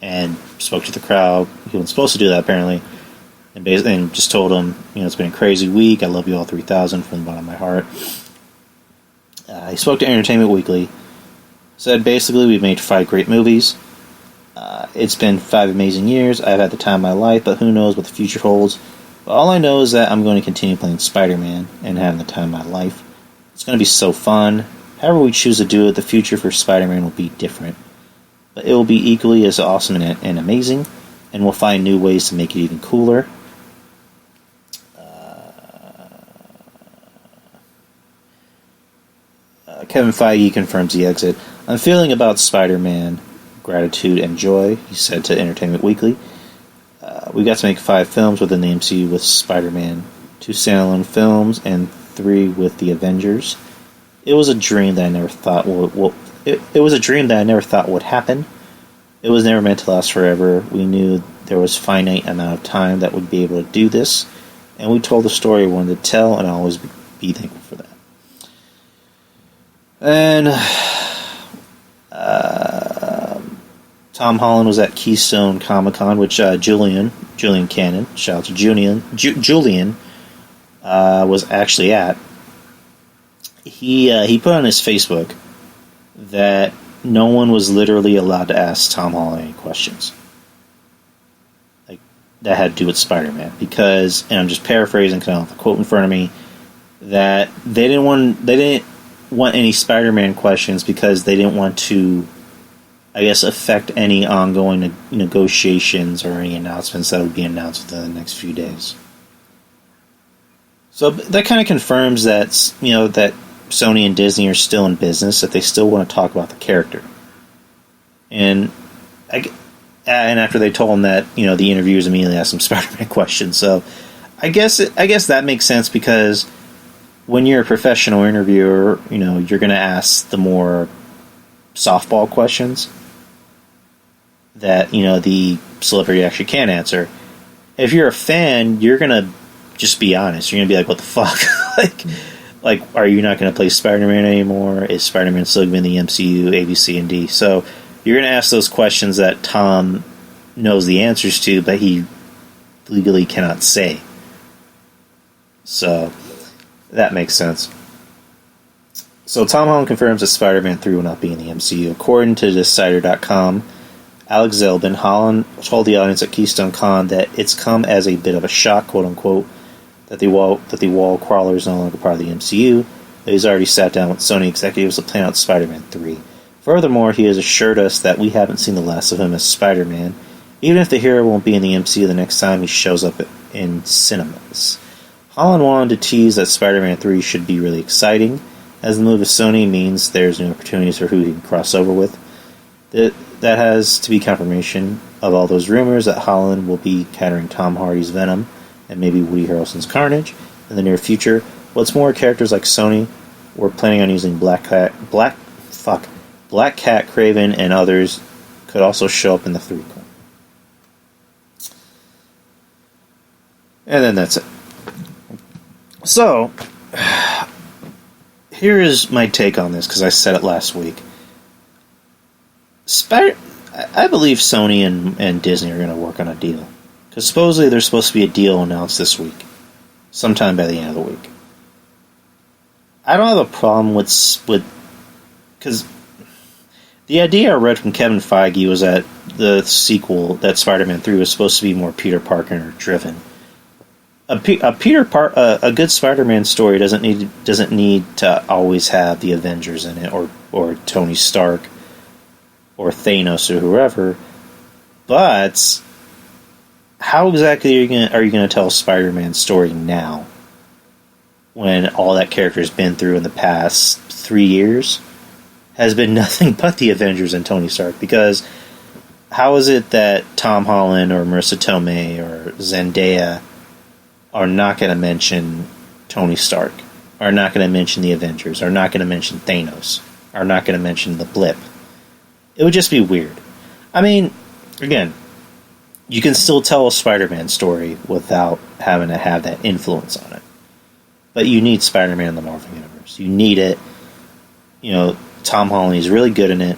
and spoke to the crowd. He wasn't supposed to do that, apparently. And just told them, it's been a crazy week. I love you all 3,000 from the bottom of my heart. He spoke to Entertainment Weekly. Said, basically, we've made 5 great movies. It's been 5 amazing years. I've had the time of my life, but who knows what the future holds. But all I know is that I'm going to continue playing Spider-Man and having the time of my life. It's going to be so fun. However we choose to do it, the future for Spider-Man will be different. But it will be equally as awesome and amazing, and we'll find new ways to make it even cooler. Kevin Feige confirms the exit. I'm feeling about Spider-Man gratitude and joy, he said to Entertainment Weekly. We got to make 5 films within the MCU with Spider-Man, 2 standalone films, and 3 with the Avengers. It was a dream that I never thought it was a dream that I never thought would happen. It was never meant to last forever. We knew there was a finite amount of time that would be able to do this, and we told the story we wanted to tell, and I'll always be thankful for that. And Tom Holland was at Keystone Comic-Con, which Julian Cannon, shout out to Julian, was actually at. He put on his Facebook that no one was literally allowed to ask Tom Holland any questions, like that had to do with Spider-Man, because, and I'm just paraphrasing because I don't have the quote in front of me, that they didn't want any Spider-Man questions because they didn't want to, I guess, affect any ongoing negotiations or any announcements that would be announced within the next few days. So that kind of confirms that, that Sony and Disney are still in business, that they still want to talk about the character. And after they told him that, the interviewers immediately asked some Spider-Man questions. So I guess that makes sense, because when you're a professional interviewer, you're going to ask the more softball questions that, the celebrity actually can answer. If you're a fan, you're going to just be honest. You're going to be like, what the fuck? Like, are you not going to play Spider-Man anymore? Is Spider-Man still going to be in the MCU, A, B, C, and D? So you're going to ask those questions that Tom knows the answers to, but he legally cannot say. So that makes sense. So Tom Holland confirms that Spider-Man 3 will not be in the MCU. According to Decider.com, Alex Zelbin, Holland told the audience at Keystone Con that it's come as a bit of a shock, quote-unquote, that the wall crawler is no longer part of the MCU, that he's already sat down with Sony executives to plan out Spider-Man 3. Furthermore, he has assured us that we haven't seen the last of him as Spider-Man, even if the hero won't be in the MCU the next time he shows up in cinemas. Holland wanted to tease that Spider-Man 3 should be really exciting, as the move of Sony means there's new opportunities for who he can cross over with. That has to be confirmation of all those rumors that Holland will be countering Tom Hardy's Venom and maybe Woody Harrelson's Carnage in the near future. What's more, characters like Sony were planning on using Black Cat, Kraven, and others could also show up in the threequel. And then that's it. So, here is my take on this, because I said it last week. I believe Sony and Disney are going to work on a deal. Because supposedly there's supposed to be a deal announced this week. Sometime by the end of the week. I don't have a problem with... Because the idea I read from Kevin Feige was that the sequel, that Spider-Man 3, was supposed to be more Peter Parker driven. A good Spider-Man story doesn't need to always have the Avengers in it, or Tony Stark, or Thanos, or whoever. But how exactly are you going to tell Spider-Man's story now, when all that character has been through in the past 3 years has been nothing but the Avengers and Tony Stark? Because how is it that Tom Holland or Marissa Tomei or Zendaya are not going to mention Tony Stark, are not going to mention the Avengers, are not going to mention Thanos, are not going to mention the Blip? It would just be weird. I mean, again, you can still tell a Spider-Man story without having to have that influence on it. But you need Spider-Man in the Marvel Universe. You need it. You know, Tom Holland is really good in it.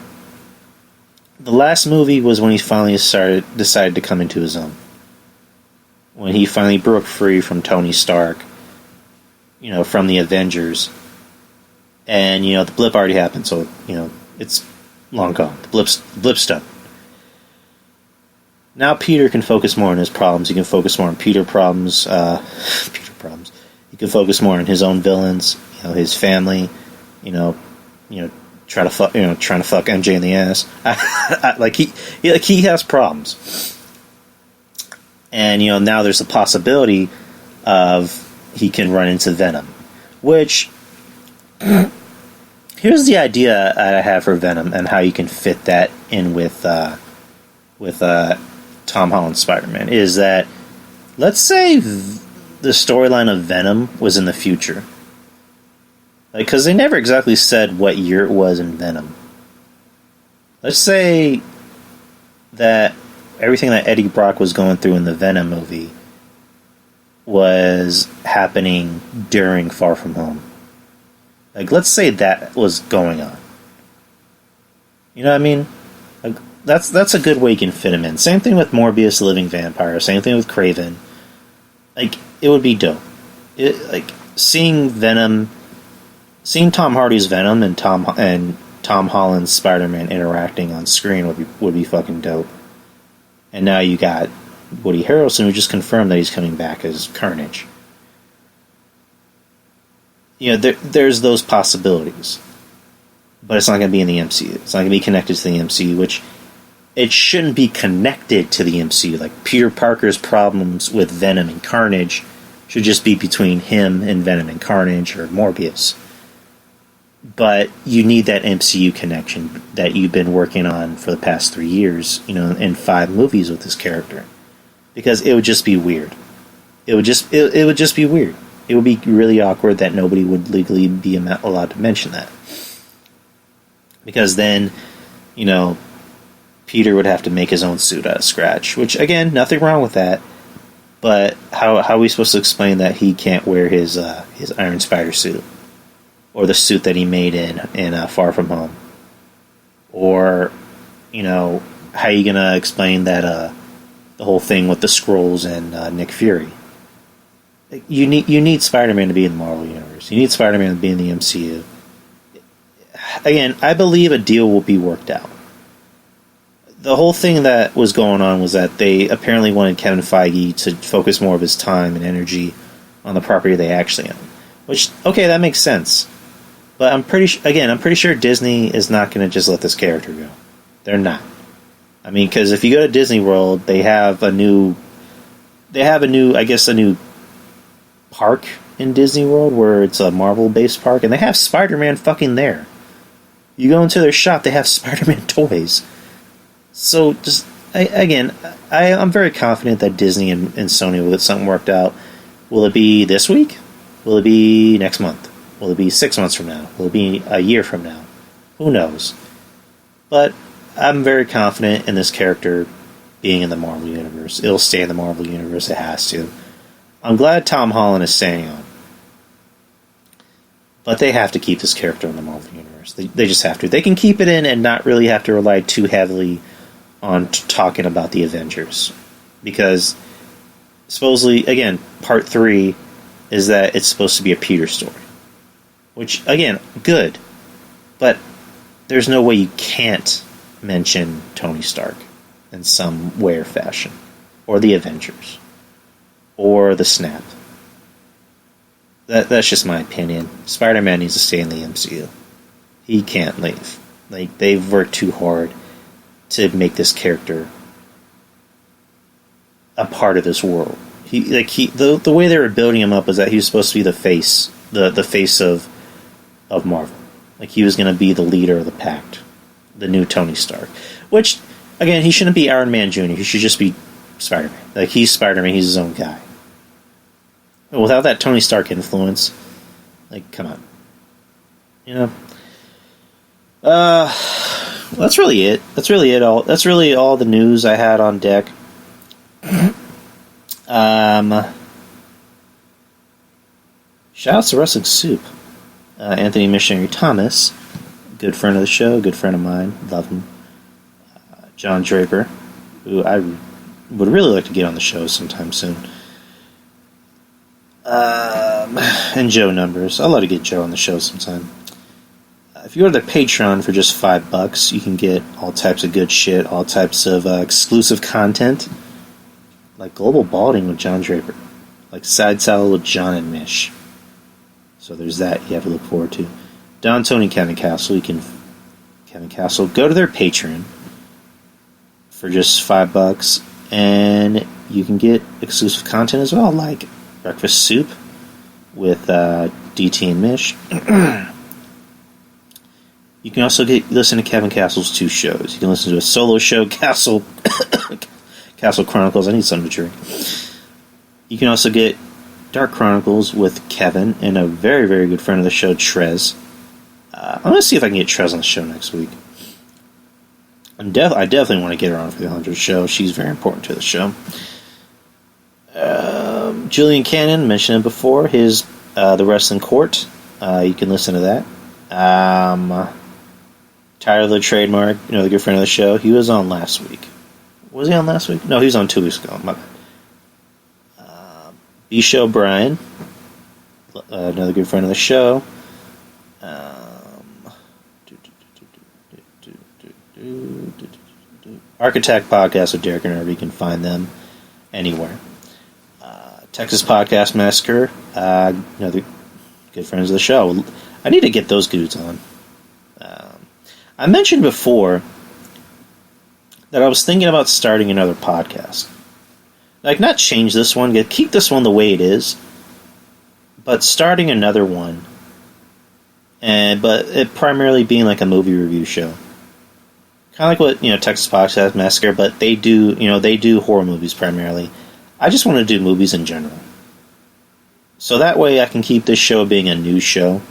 The last movie was when he finally decided to come into his own. When he finally broke free from Tony Stark, you know, from the Avengers. And, you know, the blip already happened, so, you know, it's long gone. The blip's done. Now Peter can focus more on his problems. He can focus more on Peter problems. He can focus more on his own villains, you know, his family, you know, trying to fuck MJ in the ass. He has problems. And, you know, now there's a possibility of he can run into Venom. Which, here's the idea I have for Venom and how you can fit that in with Tom Holland's Spider-Man, is that, let's say the storyline of Venom was in the future. Because they never exactly said what year it was in Venom. Let's say that everything that Eddie Brock was going through in the Venom movie was happening during Far From Home. Like, let's say that was going on. You know what I mean? Like, that's a good way you can fit him in. Same thing with Morbius the Living Vampire. Same thing with Kraven. Like, it would be dope. Seeing Tom Hardy's Venom and Tom Holland's Spider-Man interacting on screen would be fucking dope. And now you got Woody Harrelson, who just confirmed that he's coming back as Carnage. You know, there's those possibilities. But it's not going to be in the MCU. It's not going to be connected to the MCU, which it shouldn't be connected to the MCU. Like, Peter Parker's problems with Venom and Carnage should just be between him and Venom and Carnage, or Morbius. But you need that MCU connection that you've been working on for the past 3 years, you know, in 5 movies with this character. Because it would just be weird. It would just be weird. It would be really awkward that nobody would legally be allowed to mention that. Because then, you know, Peter would have to make his own suit out of scratch. Which, again, nothing wrong with that. But how are we supposed to explain that he can't wear his Iron Spider suit? Or the suit that he made in Far From Home? Or, you know, how are you going to explain that the whole thing with the Skrulls and Nick Fury? You need Spider-Man to be in the Marvel Universe. You need Spider-Man to be in the MCU. Again, I believe a deal will be worked out. The whole thing that was going on was that they apparently wanted Kevin Feige to focus more of his time and energy on the property they actually own. Which, okay, that makes sense. But I'm pretty sure Disney is not going to just let this character go. They're not. I mean, because if you go to Disney World, they have a new park in Disney World where it's a Marvel-based park, and they have Spider-Man fucking there. You go into their shop, they have Spider-Man toys. So, just, I'm very confident that Disney and Sony will get something worked out. Will it be this week? Will it be next month? Will it be 6 months from now? Will it be a year from now? Who knows? But I'm very confident in this character being in the Marvel Universe. It'll stay in the Marvel Universe. It has to. I'm glad Tom Holland is staying on. But they have to keep this character in the Marvel Universe. They just have to. They can keep it in and not really have to rely too heavily on talking about the Avengers. Because, supposedly, again, part 3 is that it's supposed to be a Peter story. Which, again, good. But there's no way you can't mention Tony Stark in some way or fashion. Or the Avengers. Or the Snap. That's just my opinion. Spider-Man needs to stay in the MCU. He can't leave. Like, they've worked too hard to make this character a part of this world. The way they were building him up was that he was supposed to be the face of Marvel. Like, he was going to be the leader of the Pact, the new Tony Stark. Which, again, he shouldn't be Iron Man Jr. He should just be Spider-Man. Like, he's Spider-Man. He's his own guy. Without that Tony Stark influence, like, come on. You know? That's really it. That's really all the news I had on deck. Shout out to Wrestling Soup. Anthony Missionary Thomas, good friend of the show, good friend of mine, love him. John Draper, who I would really like to get on the show sometime soon. And Joe Numbers. I'd love to get Joe on the show sometime. If you go to the Patreon for just $5, you can get all types of good shit, all types of exclusive content, like Global Balding with John Draper, like Side Salad with John and Mish. So there's that you have to look forward to. Don, Tony, Kevin Castle. Kevin Castle. Go to their Patreon for just $5, and you can get exclusive content as well, like Breakfast Soup with DT and Mish. You can also listen to Kevin Castle's 2 shows. You can listen to a solo show, Castle Chronicles. I need something to drink. You can also get Dark Chronicles with Kevin and a very, very good friend of the show, Trez. I'm going to see if I can get Trez on the show next week. I definitely want to get her on for the 100th show. She's very important to the show. Julian Cannon, mentioned him before, his The Wrestling Court. You can listen to that. Tyler the Trademark, the good friend of the show, he was on last week. Was he on last week? No, he was on 2 weeks ago. My bad. B-Show Brian, another good friend of the show. Architect Podcast with Derek and Irby. You can find them anywhere. Texas Podcast Massacre, another good friends of the show. I need to get those dudes on. I mentioned before that I was thinking about starting another podcast. Like, not change this one, keep this one the way it is, but starting another one, but it primarily being like a movie review show. Kind of like what, Texas Podcast Massacre, but they do horror movies primarily. I just want to do movies in general. So that way I can keep this show being a news show,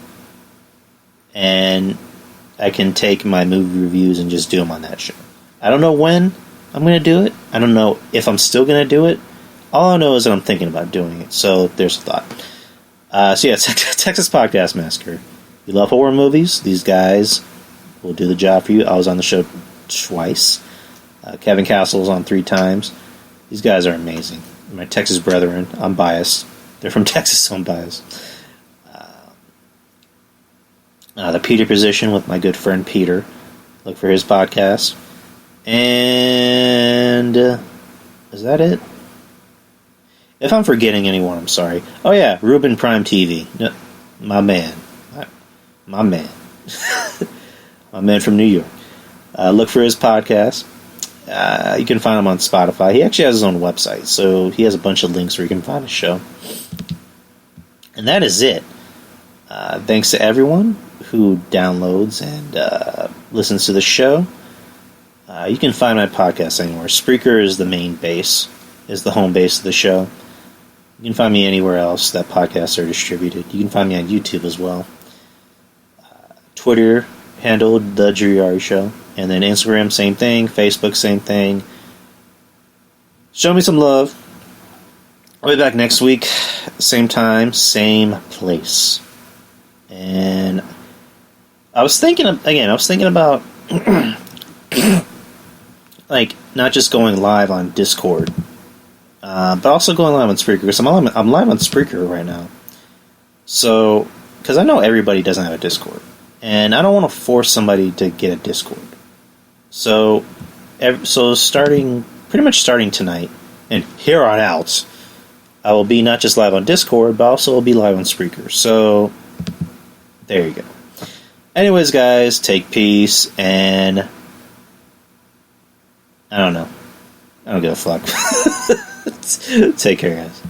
and I can take my movie reviews and just do them on that show. I don't know when I'm going to do it. I don't know if I'm still going to do it. All I know is that I'm thinking about doing it. So there's a thought. So yeah, Texas Podcast Massacre. You love horror movies? These guys will do the job for you. I was on the show twice. Kevin Castle was on 3 times. These guys are amazing. My Texas brethren. I'm biased. They're from Texas, so I'm biased. The Peter Position with my good friend Peter. Look for his podcast. And is that it? If I'm forgetting anyone, I'm sorry. Oh yeah, Ruben Prime TV. No, my man. My man. My man from New York. Look for his podcast. You can find him on Spotify. He actually has his own website, so he has a bunch of links where you can find his show. And that is it. Thanks to everyone who downloads and listens to the show. You can find my podcast anywhere. Spreaker is the main base, is the home base of the show. You can find me anywhere else that podcasts are distributed. You can find me on YouTube as well. Twitter handled The Yari Show. And then Instagram, same thing. Facebook, same thing. Show me some love. I'll be back next week. Same time, same place. And I was thinking about like not just going live on Discord, but also going live on Spreaker, because I'm live on Spreaker right now. So, because I know everybody doesn't have a Discord, and I don't want to force somebody to get a Discord. So pretty much starting tonight and here on out, I will be not just live on Discord, but also will be live on Spreaker. So there you go. Anyways, guys, take peace, and I don't know. I don't give a fuck. Take care, guys.